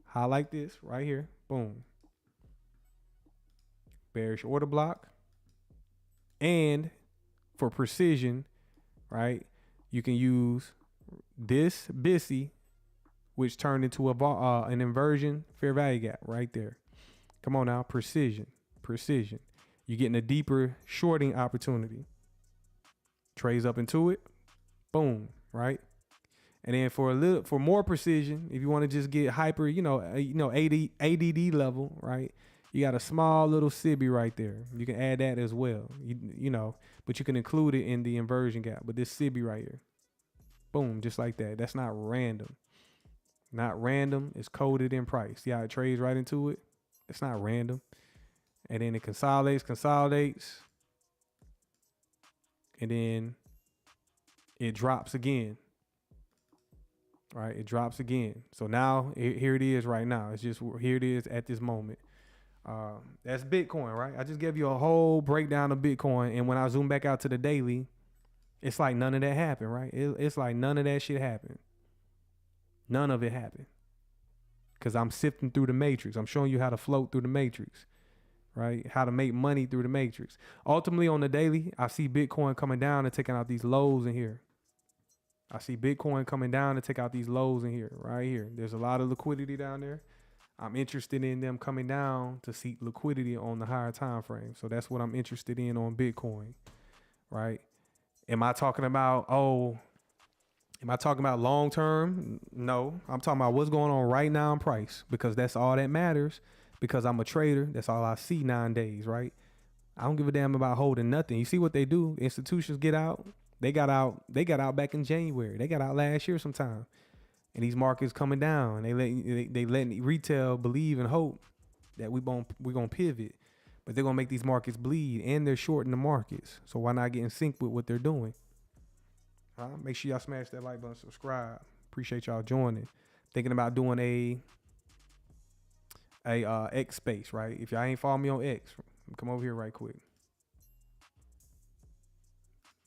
Highlight this right here. Boom. Bearish order block. And for precision, right, you can use this BISI, which turned into an inversion fair value gap right there. Come on now, precision. You're getting a deeper shorting opportunity. Trades up into it, boom, right? And then for more precision, if you want to just get hyper, ADD level, right? You got a small little SIBI right there. You can add that as well, but you can include it in the inversion gap. But this SIBI right here, boom, just like that. That's not random. Not random. It's coded in price. See how it trades right into it? It's not random. And then it consolidates. And then it drops again. Right? It drops again. So now here it is right now. It's just here it is at this moment. That's Bitcoin, right? I just gave you a whole breakdown of Bitcoin. And when I zoom back out to the daily, it's like none of that happened, right? It's like none of that shit happened. None of it happened. Because I'm sifting through the matrix. I'm showing you how to float through the matrix, right? How to make money through the matrix. Ultimately, on the daily, I see Bitcoin coming down and taking out these lows in here. I see Bitcoin coming down and take out these lows in here, right here. There's a lot of liquidity down there. I'm interested in them coming down to seek liquidity on the higher time frame. So that's what I'm interested in on Bitcoin, right? Am I talking about long term? No, I'm talking about what's going on right now in price, because that's all that matters. Because I'm a trader, that's all I see 9 days, right? I don't give a damn about holding nothing. You see what they do? Institutions get out. They got out back in January. They got out last year sometime. And these markets coming down. They letting retail believe and hope that we're gonna pivot. But they're gonna make these markets bleed, and they're shorting the markets. So why not get in sync with what they're doing? Make sure y'all smash that like button, subscribe. Appreciate y'all joining. Thinking about doing a X space, right? If y'all ain't follow me on X, come over here right quick. You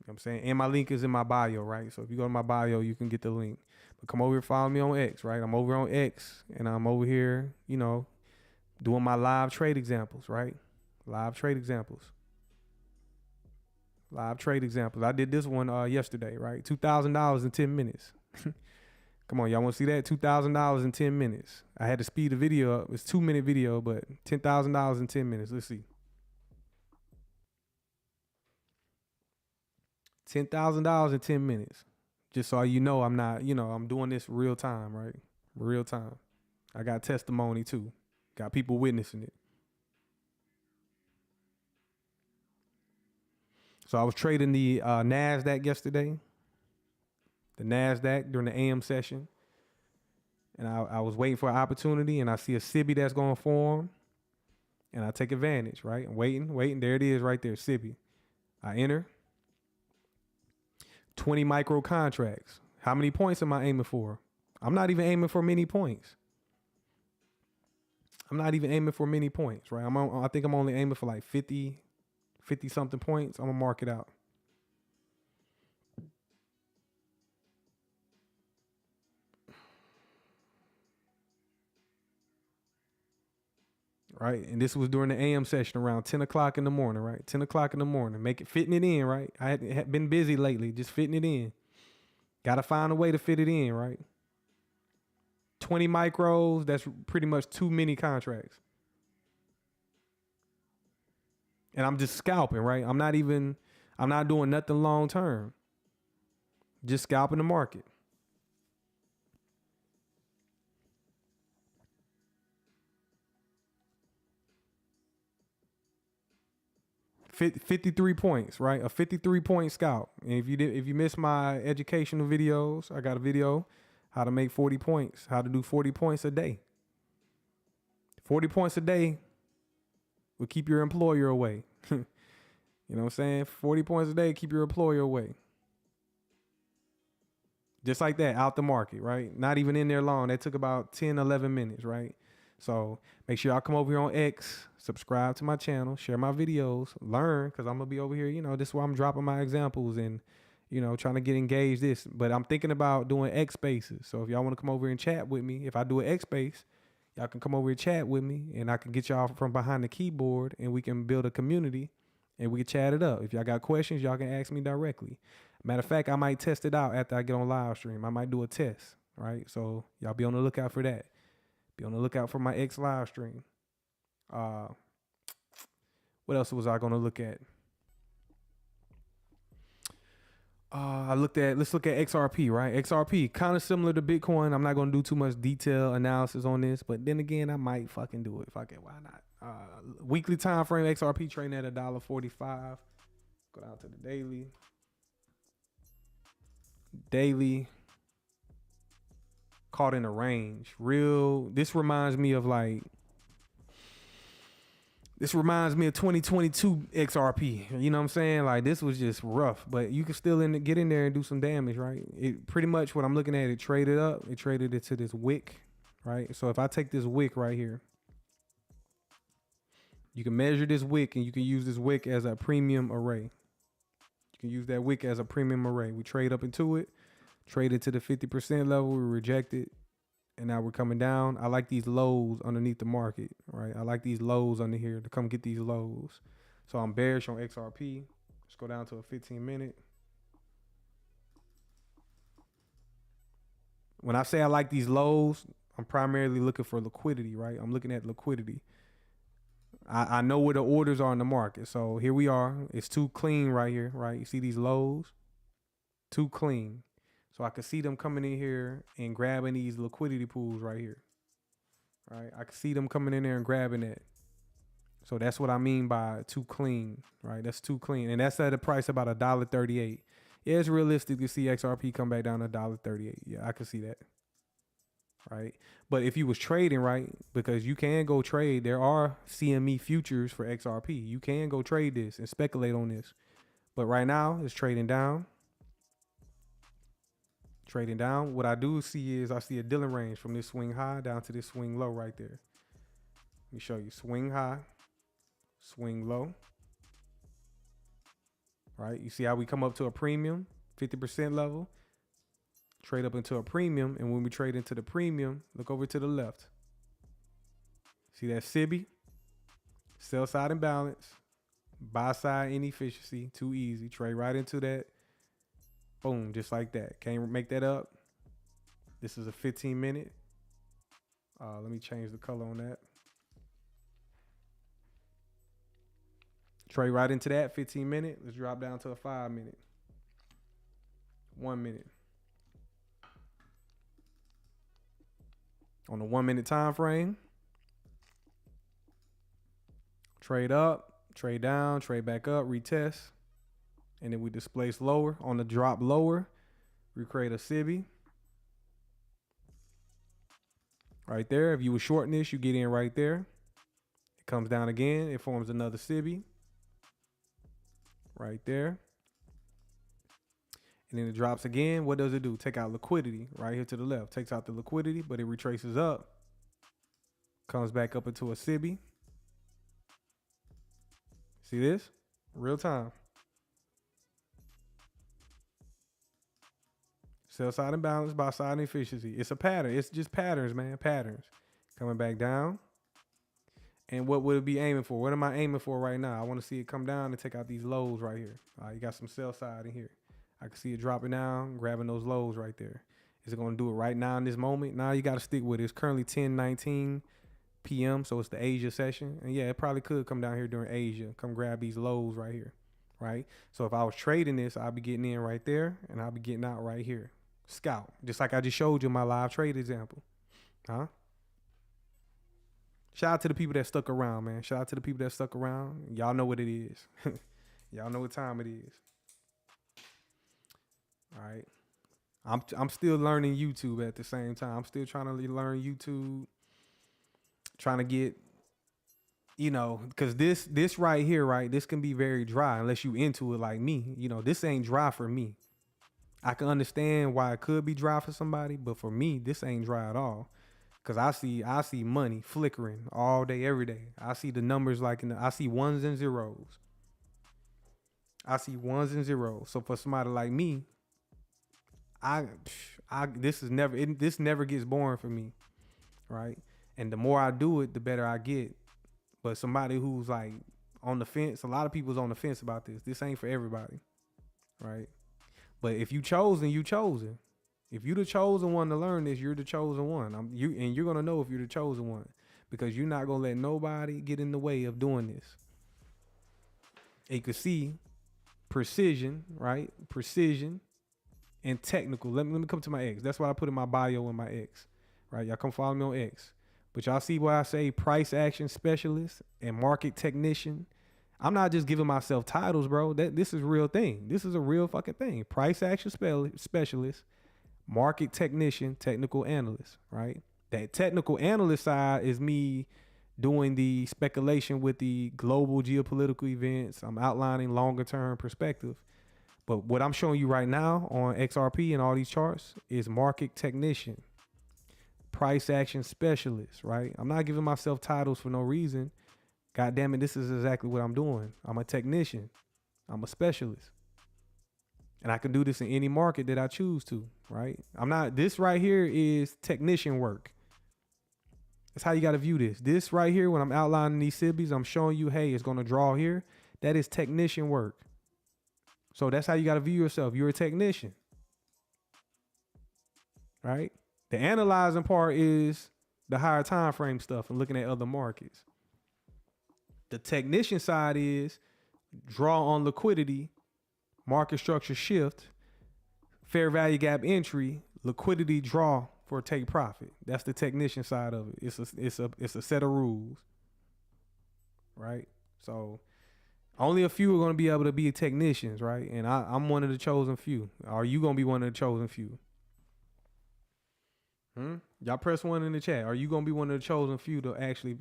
know what I'm saying? And my link is in my bio, right? So if you go to my bio, you can get the link. But come over here, follow me on X, right? I'm over on X, and I'm over here, doing my live trade examples, right? Live trade examples. I did this one yesterday, right? $2,000 in 10 minutes. Come on, y'all want to see that? $2,000 in 10 minutes. I had to speed the video up. It's a 2-minute video, but $10,000 in 10 minutes. Let's see. $10,000 in 10 minutes. Just so you know, I'm not, I'm doing this real time, right? Real time. I got testimony too. Got people witnessing it. So I was trading the NASDAQ yesterday. The NASDAQ during the AM session. and I was waiting for an opportunity, and I see a SIBI that's going to form, and I take advantage, right? I'm waiting. There it is right there, SIBI. I enter. 20 micro contracts. How many points am I aiming for? I'm not even aiming for many points. Right? I think I'm only aiming for like 50 something points. I'm going to mark it out. Right. And this was during the AM session around 10 o'clock in the morning, right? 10 o'clock in the morning. Fitting it in, right? I had been busy lately, just fitting it in. Got to find a way to fit it in, right? 20 micros, that's pretty much too many contracts. And I'm just scalping, right? I'm not doing nothing long term. Just scalping the market. Fit 53 points, right? A 53-point scalp. And if you missed my educational videos, I got a video how to make 40 points, how to do 40 points a day. 40 points a day will keep your employer away. You know what I'm saying? 40 points a day, keep your employer away. Just like that, out the market, right? Not even in there long. That took about 10, 11 minutes, right? So make sure y'all come over here on X, subscribe to my channel, share my videos, learn, because I'm going to be over here. This is why I'm dropping my examples and, trying to get engaged this. But I'm thinking about doing X spaces. So if y'all want to come over here and chat with me, if I do an X space, y'all can come over here and chat with me, and I can get y'all from behind the keyboard, and we can build a community, and we can chat it up. If y'all got questions, y'all can ask me directly. Matter of fact, I might test it out after I get on live stream. I might do a test, right? So y'all be on the lookout for that. Be on the lookout for my X live stream. What else was I going to look at? Let's look at XRP, right? XRP, kind of similar to Bitcoin. I'm not going to do too much detail analysis on this, but then again, I might fucking do it if I can. Why not? Weekly time frame, XRP trading at $1.45. Go down to the daily. Caught in a range. This reminds me of 2022 XRP. You know what I'm saying? Like, this was just rough, but you can still get in there and do some damage, right? It pretty much what I'm looking at, it traded up. It traded it to this wick, right? So if I take this wick right here, you can measure this wick, and you can use this wick as a premium array. You can use that wick as a premium array. We trade up into it, traded to the 50% level, we rejected, and now we're coming down. I like these lows underneath the market, right? I like these lows under here to come get these lows. So I'm bearish on XRP. Let's go down to a 15-minute. When I say I like these lows, I'm primarily looking for liquidity, right? I'm looking at liquidity. I know where the orders are in the market. So here we are. It's too clean right here, right? You see these lows? Too clean. So I can see them coming in here and grabbing these liquidity pools right here. Right? I can see them coming in there and grabbing that. So that's what I mean by too clean, right? That's too clean. And that's at a price about $1.38. Yeah, it's realistic to see XRP come back down to $1.38. Yeah, I can see that. Right? But if you was trading, right, because you can go trade, there are CME futures for XRP. You can go trade this and speculate on this. But right now, it's trading down. Trading down. What I do see is I see a Dilling range from this swing high down to this swing low right there. Let me show you. Swing high, swing low. Right? You see how we come up to a premium, 50% level. Trade up into a premium, and when we trade into the premium, look over to the left. See that SIBI? Sell side imbalance, buy side inefficiency, too easy. Trade right into that. Boom, just like that. Can't make that up. This is a 15-minute. Let me change the color on that. Trade right into that 15-minute. Let's drop down to a 5-minute. 1 minute. On the 1 minute time frame, trade up, trade down, trade back up, retest, and then we displace lower. On the drop lower, we create a SIBI. right there. If you were shorting this, you get in right there. It comes down again. It forms another SIBI right there. And then it drops again. What does it do? Take out liquidity right here to the left. Takes out the liquidity, but it retraces up. Comes back up into a SIBI. See this? Real time. Sell side imbalance, buy side inefficiency. It's a pattern. It's just patterns, man. Patterns. Coming back down. And what would it be aiming for? What am I aiming for right now? I want to see it come down and take out these lows right here. You got some sell side in here. I can see it dropping down, grabbing those lows right there. Is it going to do it right now in this moment? Now you got to stick with it. It's currently 10:19 p.m. So it's the Asia session. And yeah, it probably could come down here during Asia. Come grab these lows right here. Right? So if I was trading this, I'd be getting in right there and I'll be getting out right here. Scout. Just like I just showed you in my live trade example. Huh? Shout out to the people that stuck around, man. Shout out to the people that stuck around. Y'all know what it is. Y'all know what time it is. All right. I'm still learning YouTube at the same time. I'm still trying to learn YouTube. Trying to get, you know, because this right here, right, this can be very dry unless you into it like me. You know, this ain't dry for me. I can understand why it could be dry for somebody, but for me, this ain't dry at all. Cause I see money flickering all day, every day. I see the numbers like I see ones and zeros. I see ones and zeros. So for somebody like me, this never gets boring for me, right? And the more I do it, the better I get. But somebody who's like on the fence, a lot of people's on the fence about this. This ain't for everybody, right? But if you chosen, you chosen. If you're the chosen one to learn this, you're the chosen one. You're gonna know if you're the chosen one because you're not gonna let nobody get in the way of doing this. And you can see precision, right? Precision and technical. Let me come to my X. That's what I put in my bio in my X, right? Y'all come follow me on X. But y'all see what I say? Price action specialist and market technician. I'm not just giving myself titles, bro. This is a real thing. This is a real fucking thing. Price action specialist. Market technician, technical analyst, right? That technical analyst side is me doing the speculation with the global geopolitical events. I'm outlining longer term perspective. But what I'm showing you right now on XRP and all these charts is market technician, price action specialist, right? I'm not giving myself titles for no reason. God damn it, this is exactly what I'm doing. I'm a technician. I'm a specialist. And I can do this in any market that I choose to, right? This right here is technician work. That's how you got to view this. This right here, when I'm outlining these SIBIs, I'm showing you, hey, it's going to draw here. That is technician work. So that's how you got to view yourself. You're a technician, right? The analyzing part is the higher time frame stuff and looking at other markets. The technician side is draw on liquidity, market structure shift, fair value gap entry, liquidity draw for take profit. That's the technician side of it. It's a set of rules, right? So only a few are going to be able to be technicians, right? And I'm one of the chosen few. Are you going to be one of the chosen few? Y'all press one in the chat. Are you going to be one of the chosen few to actually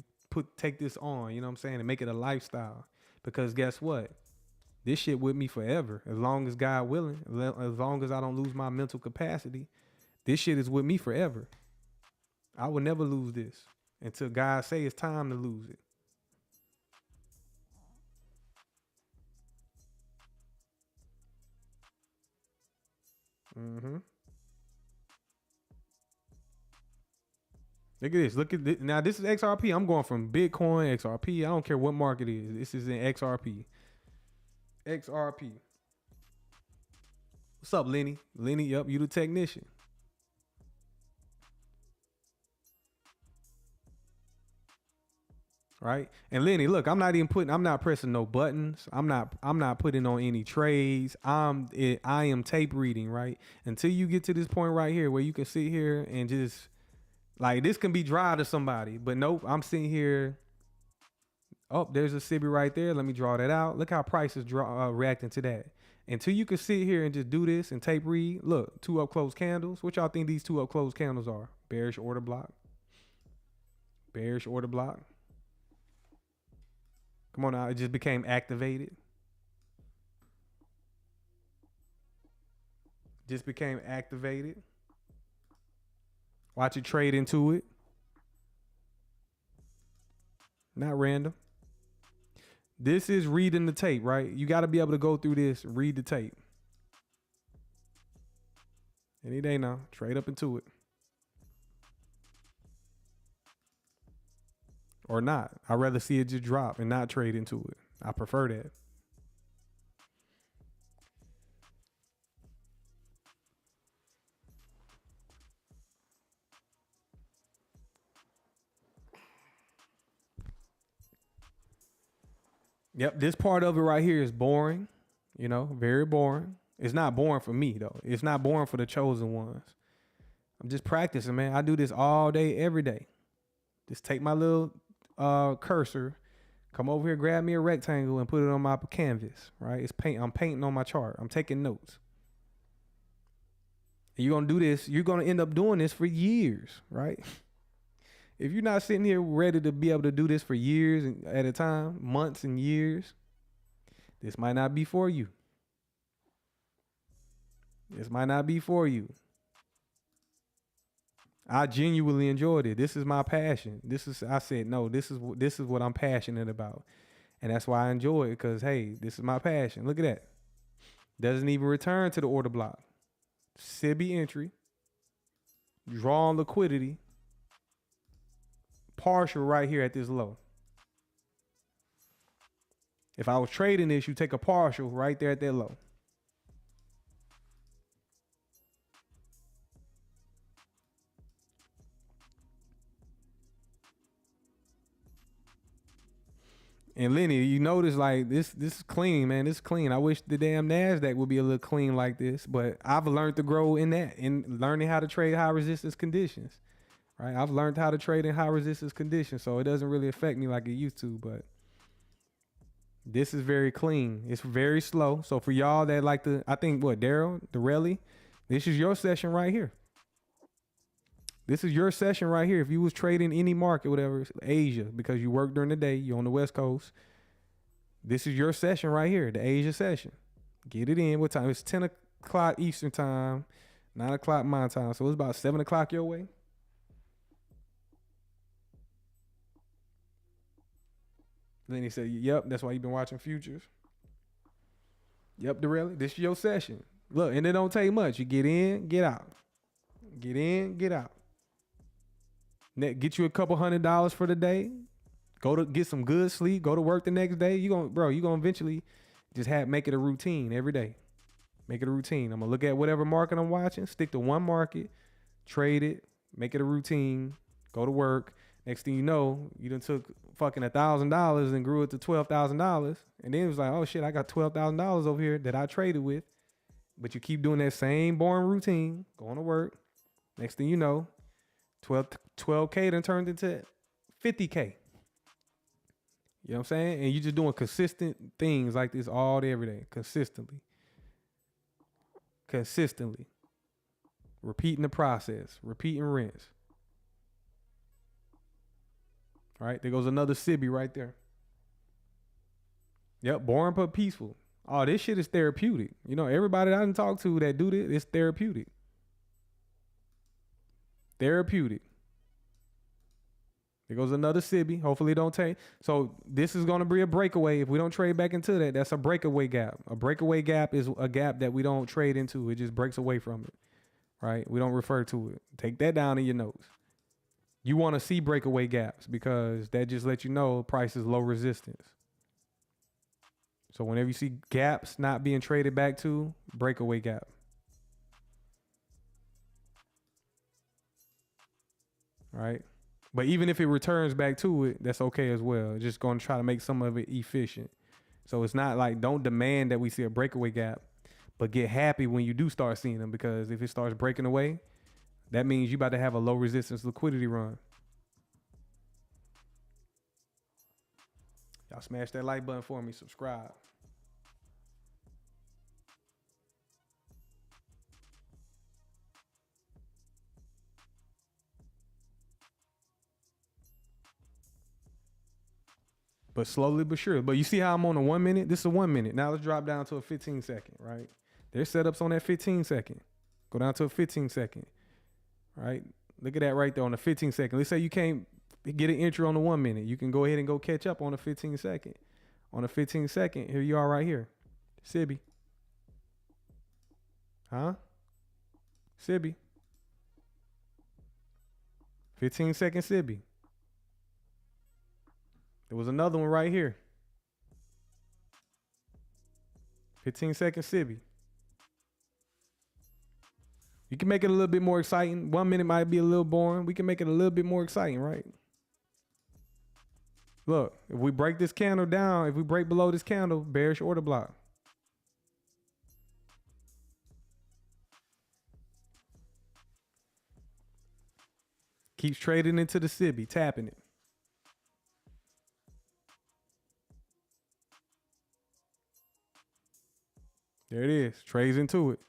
take this on, you know what I'm saying, and make it a lifestyle? Because guess what? This shit with me forever. As long as God willing, as long as I don't lose my mental capacity, this shit is with me forever. I will never lose this until God say it's time to lose it. Look at this. Look at this. Now this is XRP. I'm going from Bitcoin, XRP. I don't care what market it is. This is in XRP. XRP. What's up, Lenny? Lenny, yup, you the technician. Right? And Lenny, look, I'm not pressing no buttons. I'm not putting on any trades. I am tape reading, right? Until you get to this point right here where you can sit here and just like this can be dry to somebody, but nope, I'm sitting here. Oh, there's a SIBI right there. Let me draw that out. Look how price is reacting to that. Until you can sit here and just do this and tape read. Look, 2 up close candles. What y'all think these 2 up close candles are? Bearish order block. Bearish order block. Come on now, it just became activated. Just became activated. Watch it trade into it. Not random. This is reading the tape, right? You got to be able to go through this, read the tape. Any day now, trade up into it. Or not. I'd rather see it just drop and not trade into it. I prefer that. Yep, this part of it right here is boring. You know, very boring. It's not boring for me, though. It's not boring for the chosen ones. I'm just practicing, man. I do this all day, every day. Just take my little cursor, come over here, grab me a rectangle, and put it on my canvas, right? It's paint. I'm painting on my chart. I'm taking notes. And you're going to do this. You're going to end up doing this for years, right? If you're not sitting here ready to be able to do this for years at a time, months and years, this might not be for you. This might not be for you. I genuinely enjoyed it. This is my passion. I said, no, this is what I'm passionate about. And that's why I enjoy it, because, hey, this is my passion. Look at that. Doesn't even return to the order block. SIBI entry. Drawn liquidity. Partial right here at this low. If I was trading this, you take a partial right there at that low. And Lenny, you notice like this is clean, man. This is clean. I wish the damn NASDAQ would be a little clean like this, but I've learned to grow in that, in learning how to trade high resistance conditions. Right? I've learned how to trade in high resistance conditions, so it doesn't really affect me like it used to, but this is very clean. It's very slow. So for y'all that like to, I think Daryl, the rally, this is your session right here. This is your session right here. If you was trading any market, whatever, Asia, because you work during the day, you're on the West Coast. This is your session right here, the Asia session. Get it in. What time? It's 10 o'clock Eastern time, 9 o'clock my time. So it's about 7 o'clock your way. Then he said, yep, that's why you've been watching futures. Yep, the rally. This is your session. Look, and it don't take much. You get in, get out. Get in, get out. Get you a couple $100 for the day. Go to get some good sleep. Go to work the next day. You're gonna eventually just make it a routine every day. Make it a routine. I'm gonna look at whatever market I'm watching, stick to one market, trade it, make it a routine, go to work. Next thing you know, you done took fucking $1,000 and grew it to $12,000. And then it was like, oh shit, I got $12,000 over here that I traded with. But you keep doing that same boring routine, going to work. Next thing you know, 12K done turned into 50K. You know what I'm saying? And you just doing consistent things like this all day, every day, consistently. Repeating the process, repeat and rinse. All right, there goes another SIBI right there. Yep, boring but peaceful. Oh, this shit is therapeutic. You know, everybody I done talked to that do this, it's therapeutic. Therapeutic. There goes another SIBI. Hopefully it don't take. So this is going to be a breakaway. If we don't trade back into that, that's a breakaway gap. A breakaway gap is a gap that we don't trade into. It just breaks away from it, right? We don't refer to it. Take that down in your notes. You want to see breakaway gaps because that just lets you know price is low resistance. So whenever you see gaps not being traded back to, breakaway gap. All right. But even if it returns back to it, that's okay as well. It's just going to try to make some of it efficient. So it's not like, don't demand that we see a breakaway gap, but get happy when you do start seeing them, because if it starts breaking away, that means you about to have a low resistance liquidity run. Y'all smash that like button for me. Subscribe. but slowly but surely. But you see how I'm on a 1 minute? This is a 1 minute. Now let's drop down to a 15 second, right? There's setups on that 15 second. Go down to a 15 second, right? Look at that right there on the 15 second. Let's say you can't get an entry on the 1 minute. You can go ahead and go catch up on the 15 second. On the 15 second, here you are right here. Sibby. Huh? Sibby. 15 second Sibby. There was another one right here. 15 second Sibby. You can make it a little bit more exciting. 1 minute might be a little boring. We can make it a little bit more exciting, right? Look, if we break this candle down, if we break below this candle, bearish order block. Keeps trading into the Sibby, tapping it. There it is. Trades into it.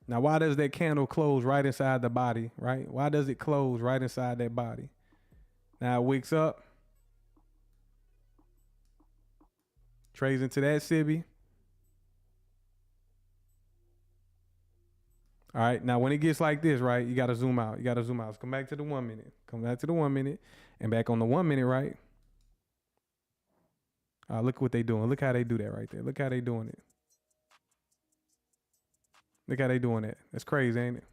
Now, why does that candle close right inside the body, right? Why does it close right inside that body? Now it wicks up. Trades into that Sibby. All right, now when it gets like this, right, you got to zoom out. You got to zoom out. Let's come back to the 1 minute. Come back to the 1 minute and back on the 1 minute, right? Look what they doing. Look how they do that right there. Look how they doing it. Look how they doing that. That's crazy, ain't it?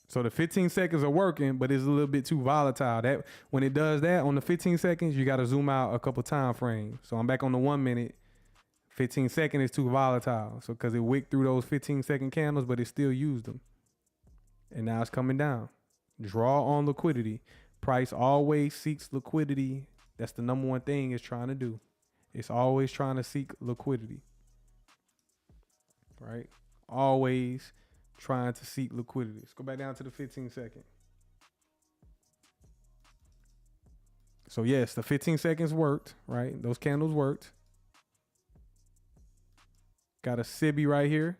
So the 15 seconds are working, but it's a little bit too volatile. That when it does that on the 15 seconds, you got to zoom out a couple time frames. So I'm back on the 1 minute. 15 second is too volatile. So because it wicked through those 15 second candles, but it still used them. And now it's coming down. Draw on liquidity. Price always seeks liquidity. That's the number one thing it's trying to do. It's always trying to seek liquidity. Right? Always trying to seek liquidity. Let's go back down to the 15 second. So yes, the 15 seconds worked, right? Those candles worked. Got a Sibby right here.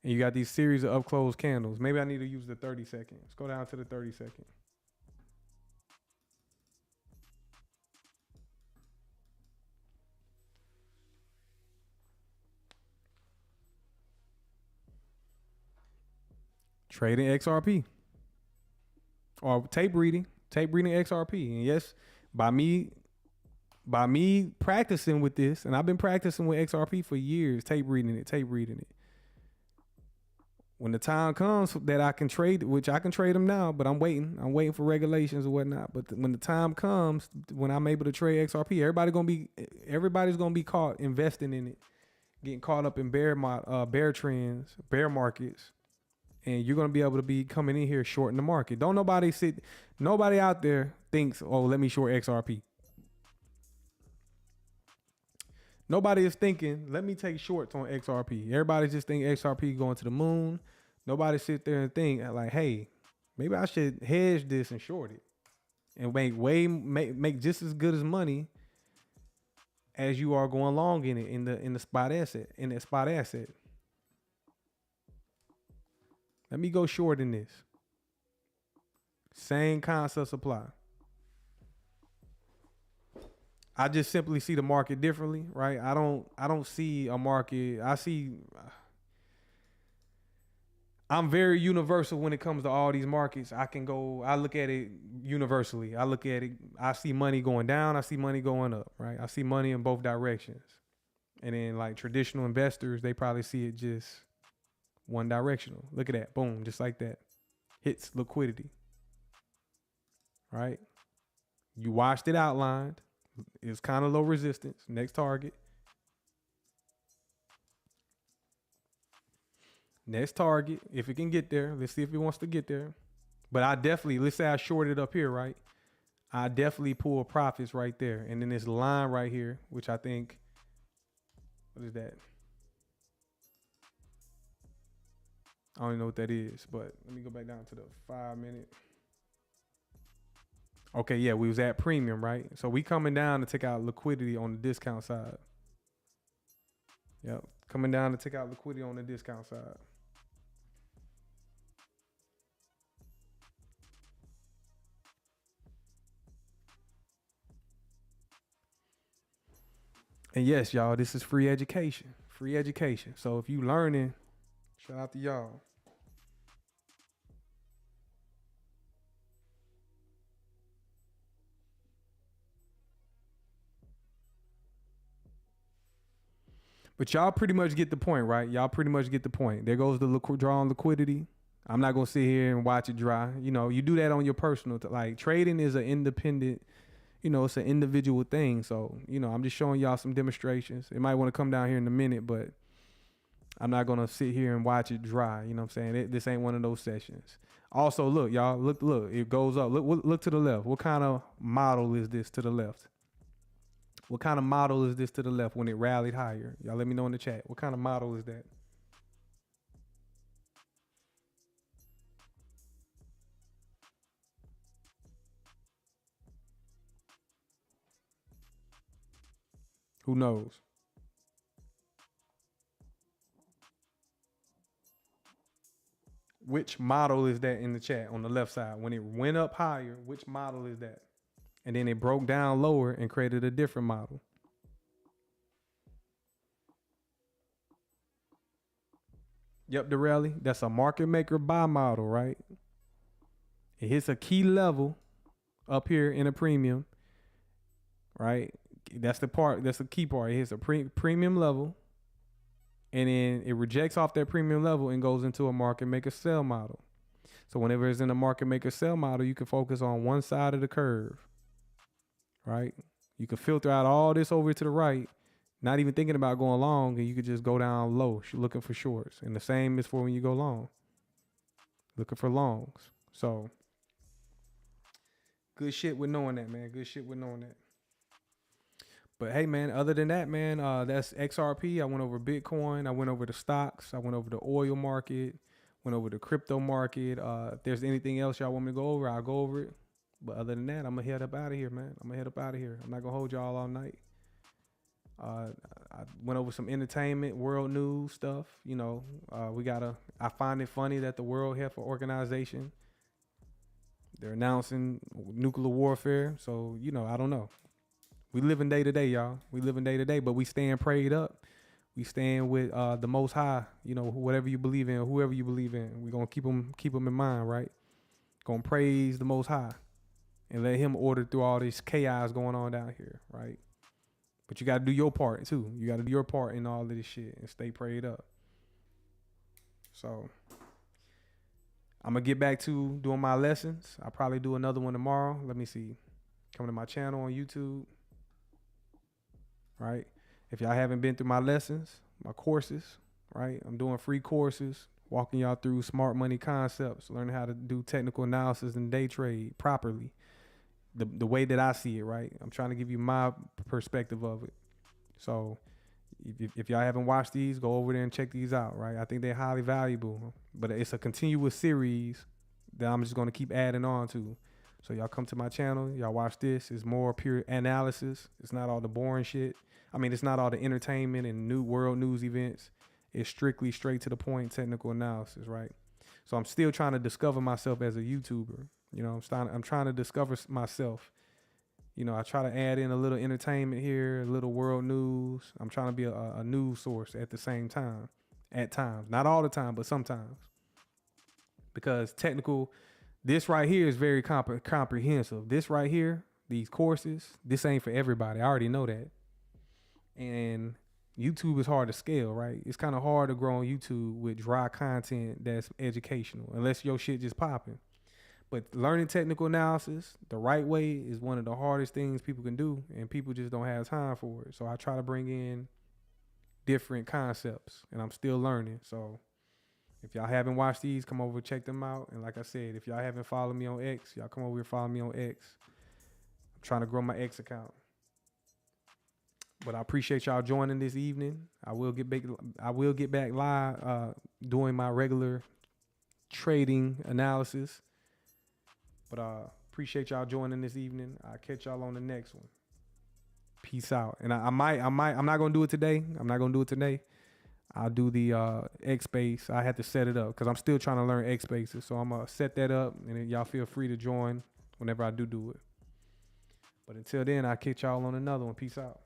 And you got these series of up close candles. Maybe I need to use the 30 second. Let's go down to the 30 second. Trading XRP or tape reading XRP. And yes, by me practicing with this, and I've been practicing with XRP for years, tape reading it. When the time comes that I can trade, which I can trade them now, but I'm waiting for regulations or whatnot. But when the time comes, when I'm able to trade XRP, everybody's gonna be caught investing in it, getting caught up in bear trends, bear markets. And you're going to be able to be coming in here shorting the market. Nobody out there thinks, oh, let me short XRP. Nobody is thinking, let me take shorts on XRP. Everybody just think XRP going to the moon. Nobody sit there and think like, hey, maybe I should hedge this and short it and make just as good as money as you are going long in it in the spot asset, in that spot asset. Let me go short in this. Same concept apply. I just simply see the market differently, right? I don't see a market. I'm very universal when it comes to all these markets. I look at it universally. I see money going down. I see money going up, right? I see money in both directions. And then like traditional investors, they probably see it just one directional. Look at that. Boom. Just like that. Hits liquidity. Right? You watched it outlined. It's kind of low resistance. Next target. Next target. If it can get there. Let's see if it wants to get there. But let's say I shorted up here, right? I definitely pull profits right there. And then this line right here, which I think, what is that? I don't even know what that is, but let me go back down to the 5 minute. Okay, yeah, we was at premium, right? So we coming down to take out liquidity on the discount side. Yep, coming down to take out liquidity on the discount side. And yes, y'all, this is free education. Free education. So if you learning, shout out to y'all. But y'all pretty much get the point, right? Y'all pretty much get the point. There goes the draw on liquidity. I'm not gonna sit here and watch it dry. You know, you do that on your personal. Like trading is an independent, you know, it's an individual thing. So, you know, I'm just showing y'all some demonstrations. It might want to come down here in a minute, but I'm not gonna sit here and watch it dry. You know what I'm saying? This ain't one of those sessions. Also, look, y'all, look, it goes up. Look to the left. What kind of model is this to the left? What kind of model is this to the left when it rallied higher? Y'all let me know in the chat. What kind of model is that? Who knows? Which model is that in the chat on the left side? When it went up higher, which model is that? And then it broke down lower and created a different model. Yep, Dorelli, that's a market maker buy model, right? It hits a key level up here in a premium, right? That's the part, that's the key part. It hits a premium level, and then it rejects off that premium level and goes into a market maker sell model. So whenever it's in a market maker sell model, you can focus on one side of the curve, right? You can filter out all this over to the right, not even thinking about going long, and you could just go down low looking for shorts. And the same is for when you go long, looking for longs. So good shit with knowing that, man. Good shit with knowing that. But hey, man, other than that, man, that's XRP. I went over Bitcoin. I went over the stocks. I went over the oil market. Went over the crypto market. If there's anything else y'all want me to go over, I'll go over it. But other than that, I'm going to head up out of here, man. I'm going to head up out of here. I'm not going to hold y'all all night. I went over some entertainment, world news stuff. You know, I find it funny that the World Health Organization, they're announcing nuclear warfare. So, you know, I don't know. We living day to day, y'all. We living day to day, but we staying prayed up. We staying with the Most High. You know, whatever you believe in, whoever you believe in, we're gonna keep them in mind, right? Gonna praise the Most High and let Him order through all this chaos going on down here, right? But you gotta do your part too. You gotta do your part in all of this shit and stay prayed up. So I'm gonna get back to doing my lessons. I'll probably do another one tomorrow. Let me see. Come to my channel on YouTube. Right? If y'all haven't been through my lessons, my courses, right? I'm doing free courses, walking y'all through smart money concepts, learning how to do technical analysis and day trade properly. The way that I see it, right? I'm trying to give you my perspective of it. So if y'all haven't watched these, go over there and check these out, right? I think they're highly valuable, but it's a continuous series that I'm just going to keep adding on to. So y'all come to my channel, y'all watch this. It's more pure analysis. It's not all the boring shit. I mean, it's not all the entertainment and new world news events. It's strictly straight to the point technical analysis, right? So I'm still trying to discover myself as a YouTuber. You know, I'm trying to discover myself. You know, I try to add in a little entertainment here, a little world news. I'm trying to be a news source at the same time, at times. Not all the time, but sometimes. Because this right here is very comprehensive. This right here, these courses, this ain't for everybody. I already know that. And YouTube is hard to scale, right? It's kind of hard to grow on YouTube with dry content that's educational, unless your shit just popping. But learning technical analysis the right way is one of the hardest things people can do, and people just don't have time for it. So I try to bring in different concepts, and I'm still learning. So if y'all haven't watched these, come over and check them out. And like I said, if y'all haven't followed me on X, y'all come over and follow me on X. I'm trying to grow my X account. But I appreciate y'all joining this evening. I will get back live doing my regular trading analysis. But Appreciate y'all joining this evening. I'll catch y'all on the next one. Peace out. And I'm not gonna do it today. I'll do the X space. I had to set it up because I'm still trying to learn X spaces. So I'm gonna set that up, and then y'all feel free to join whenever I do it. But until then, I'll catch y'all on another one. Peace out.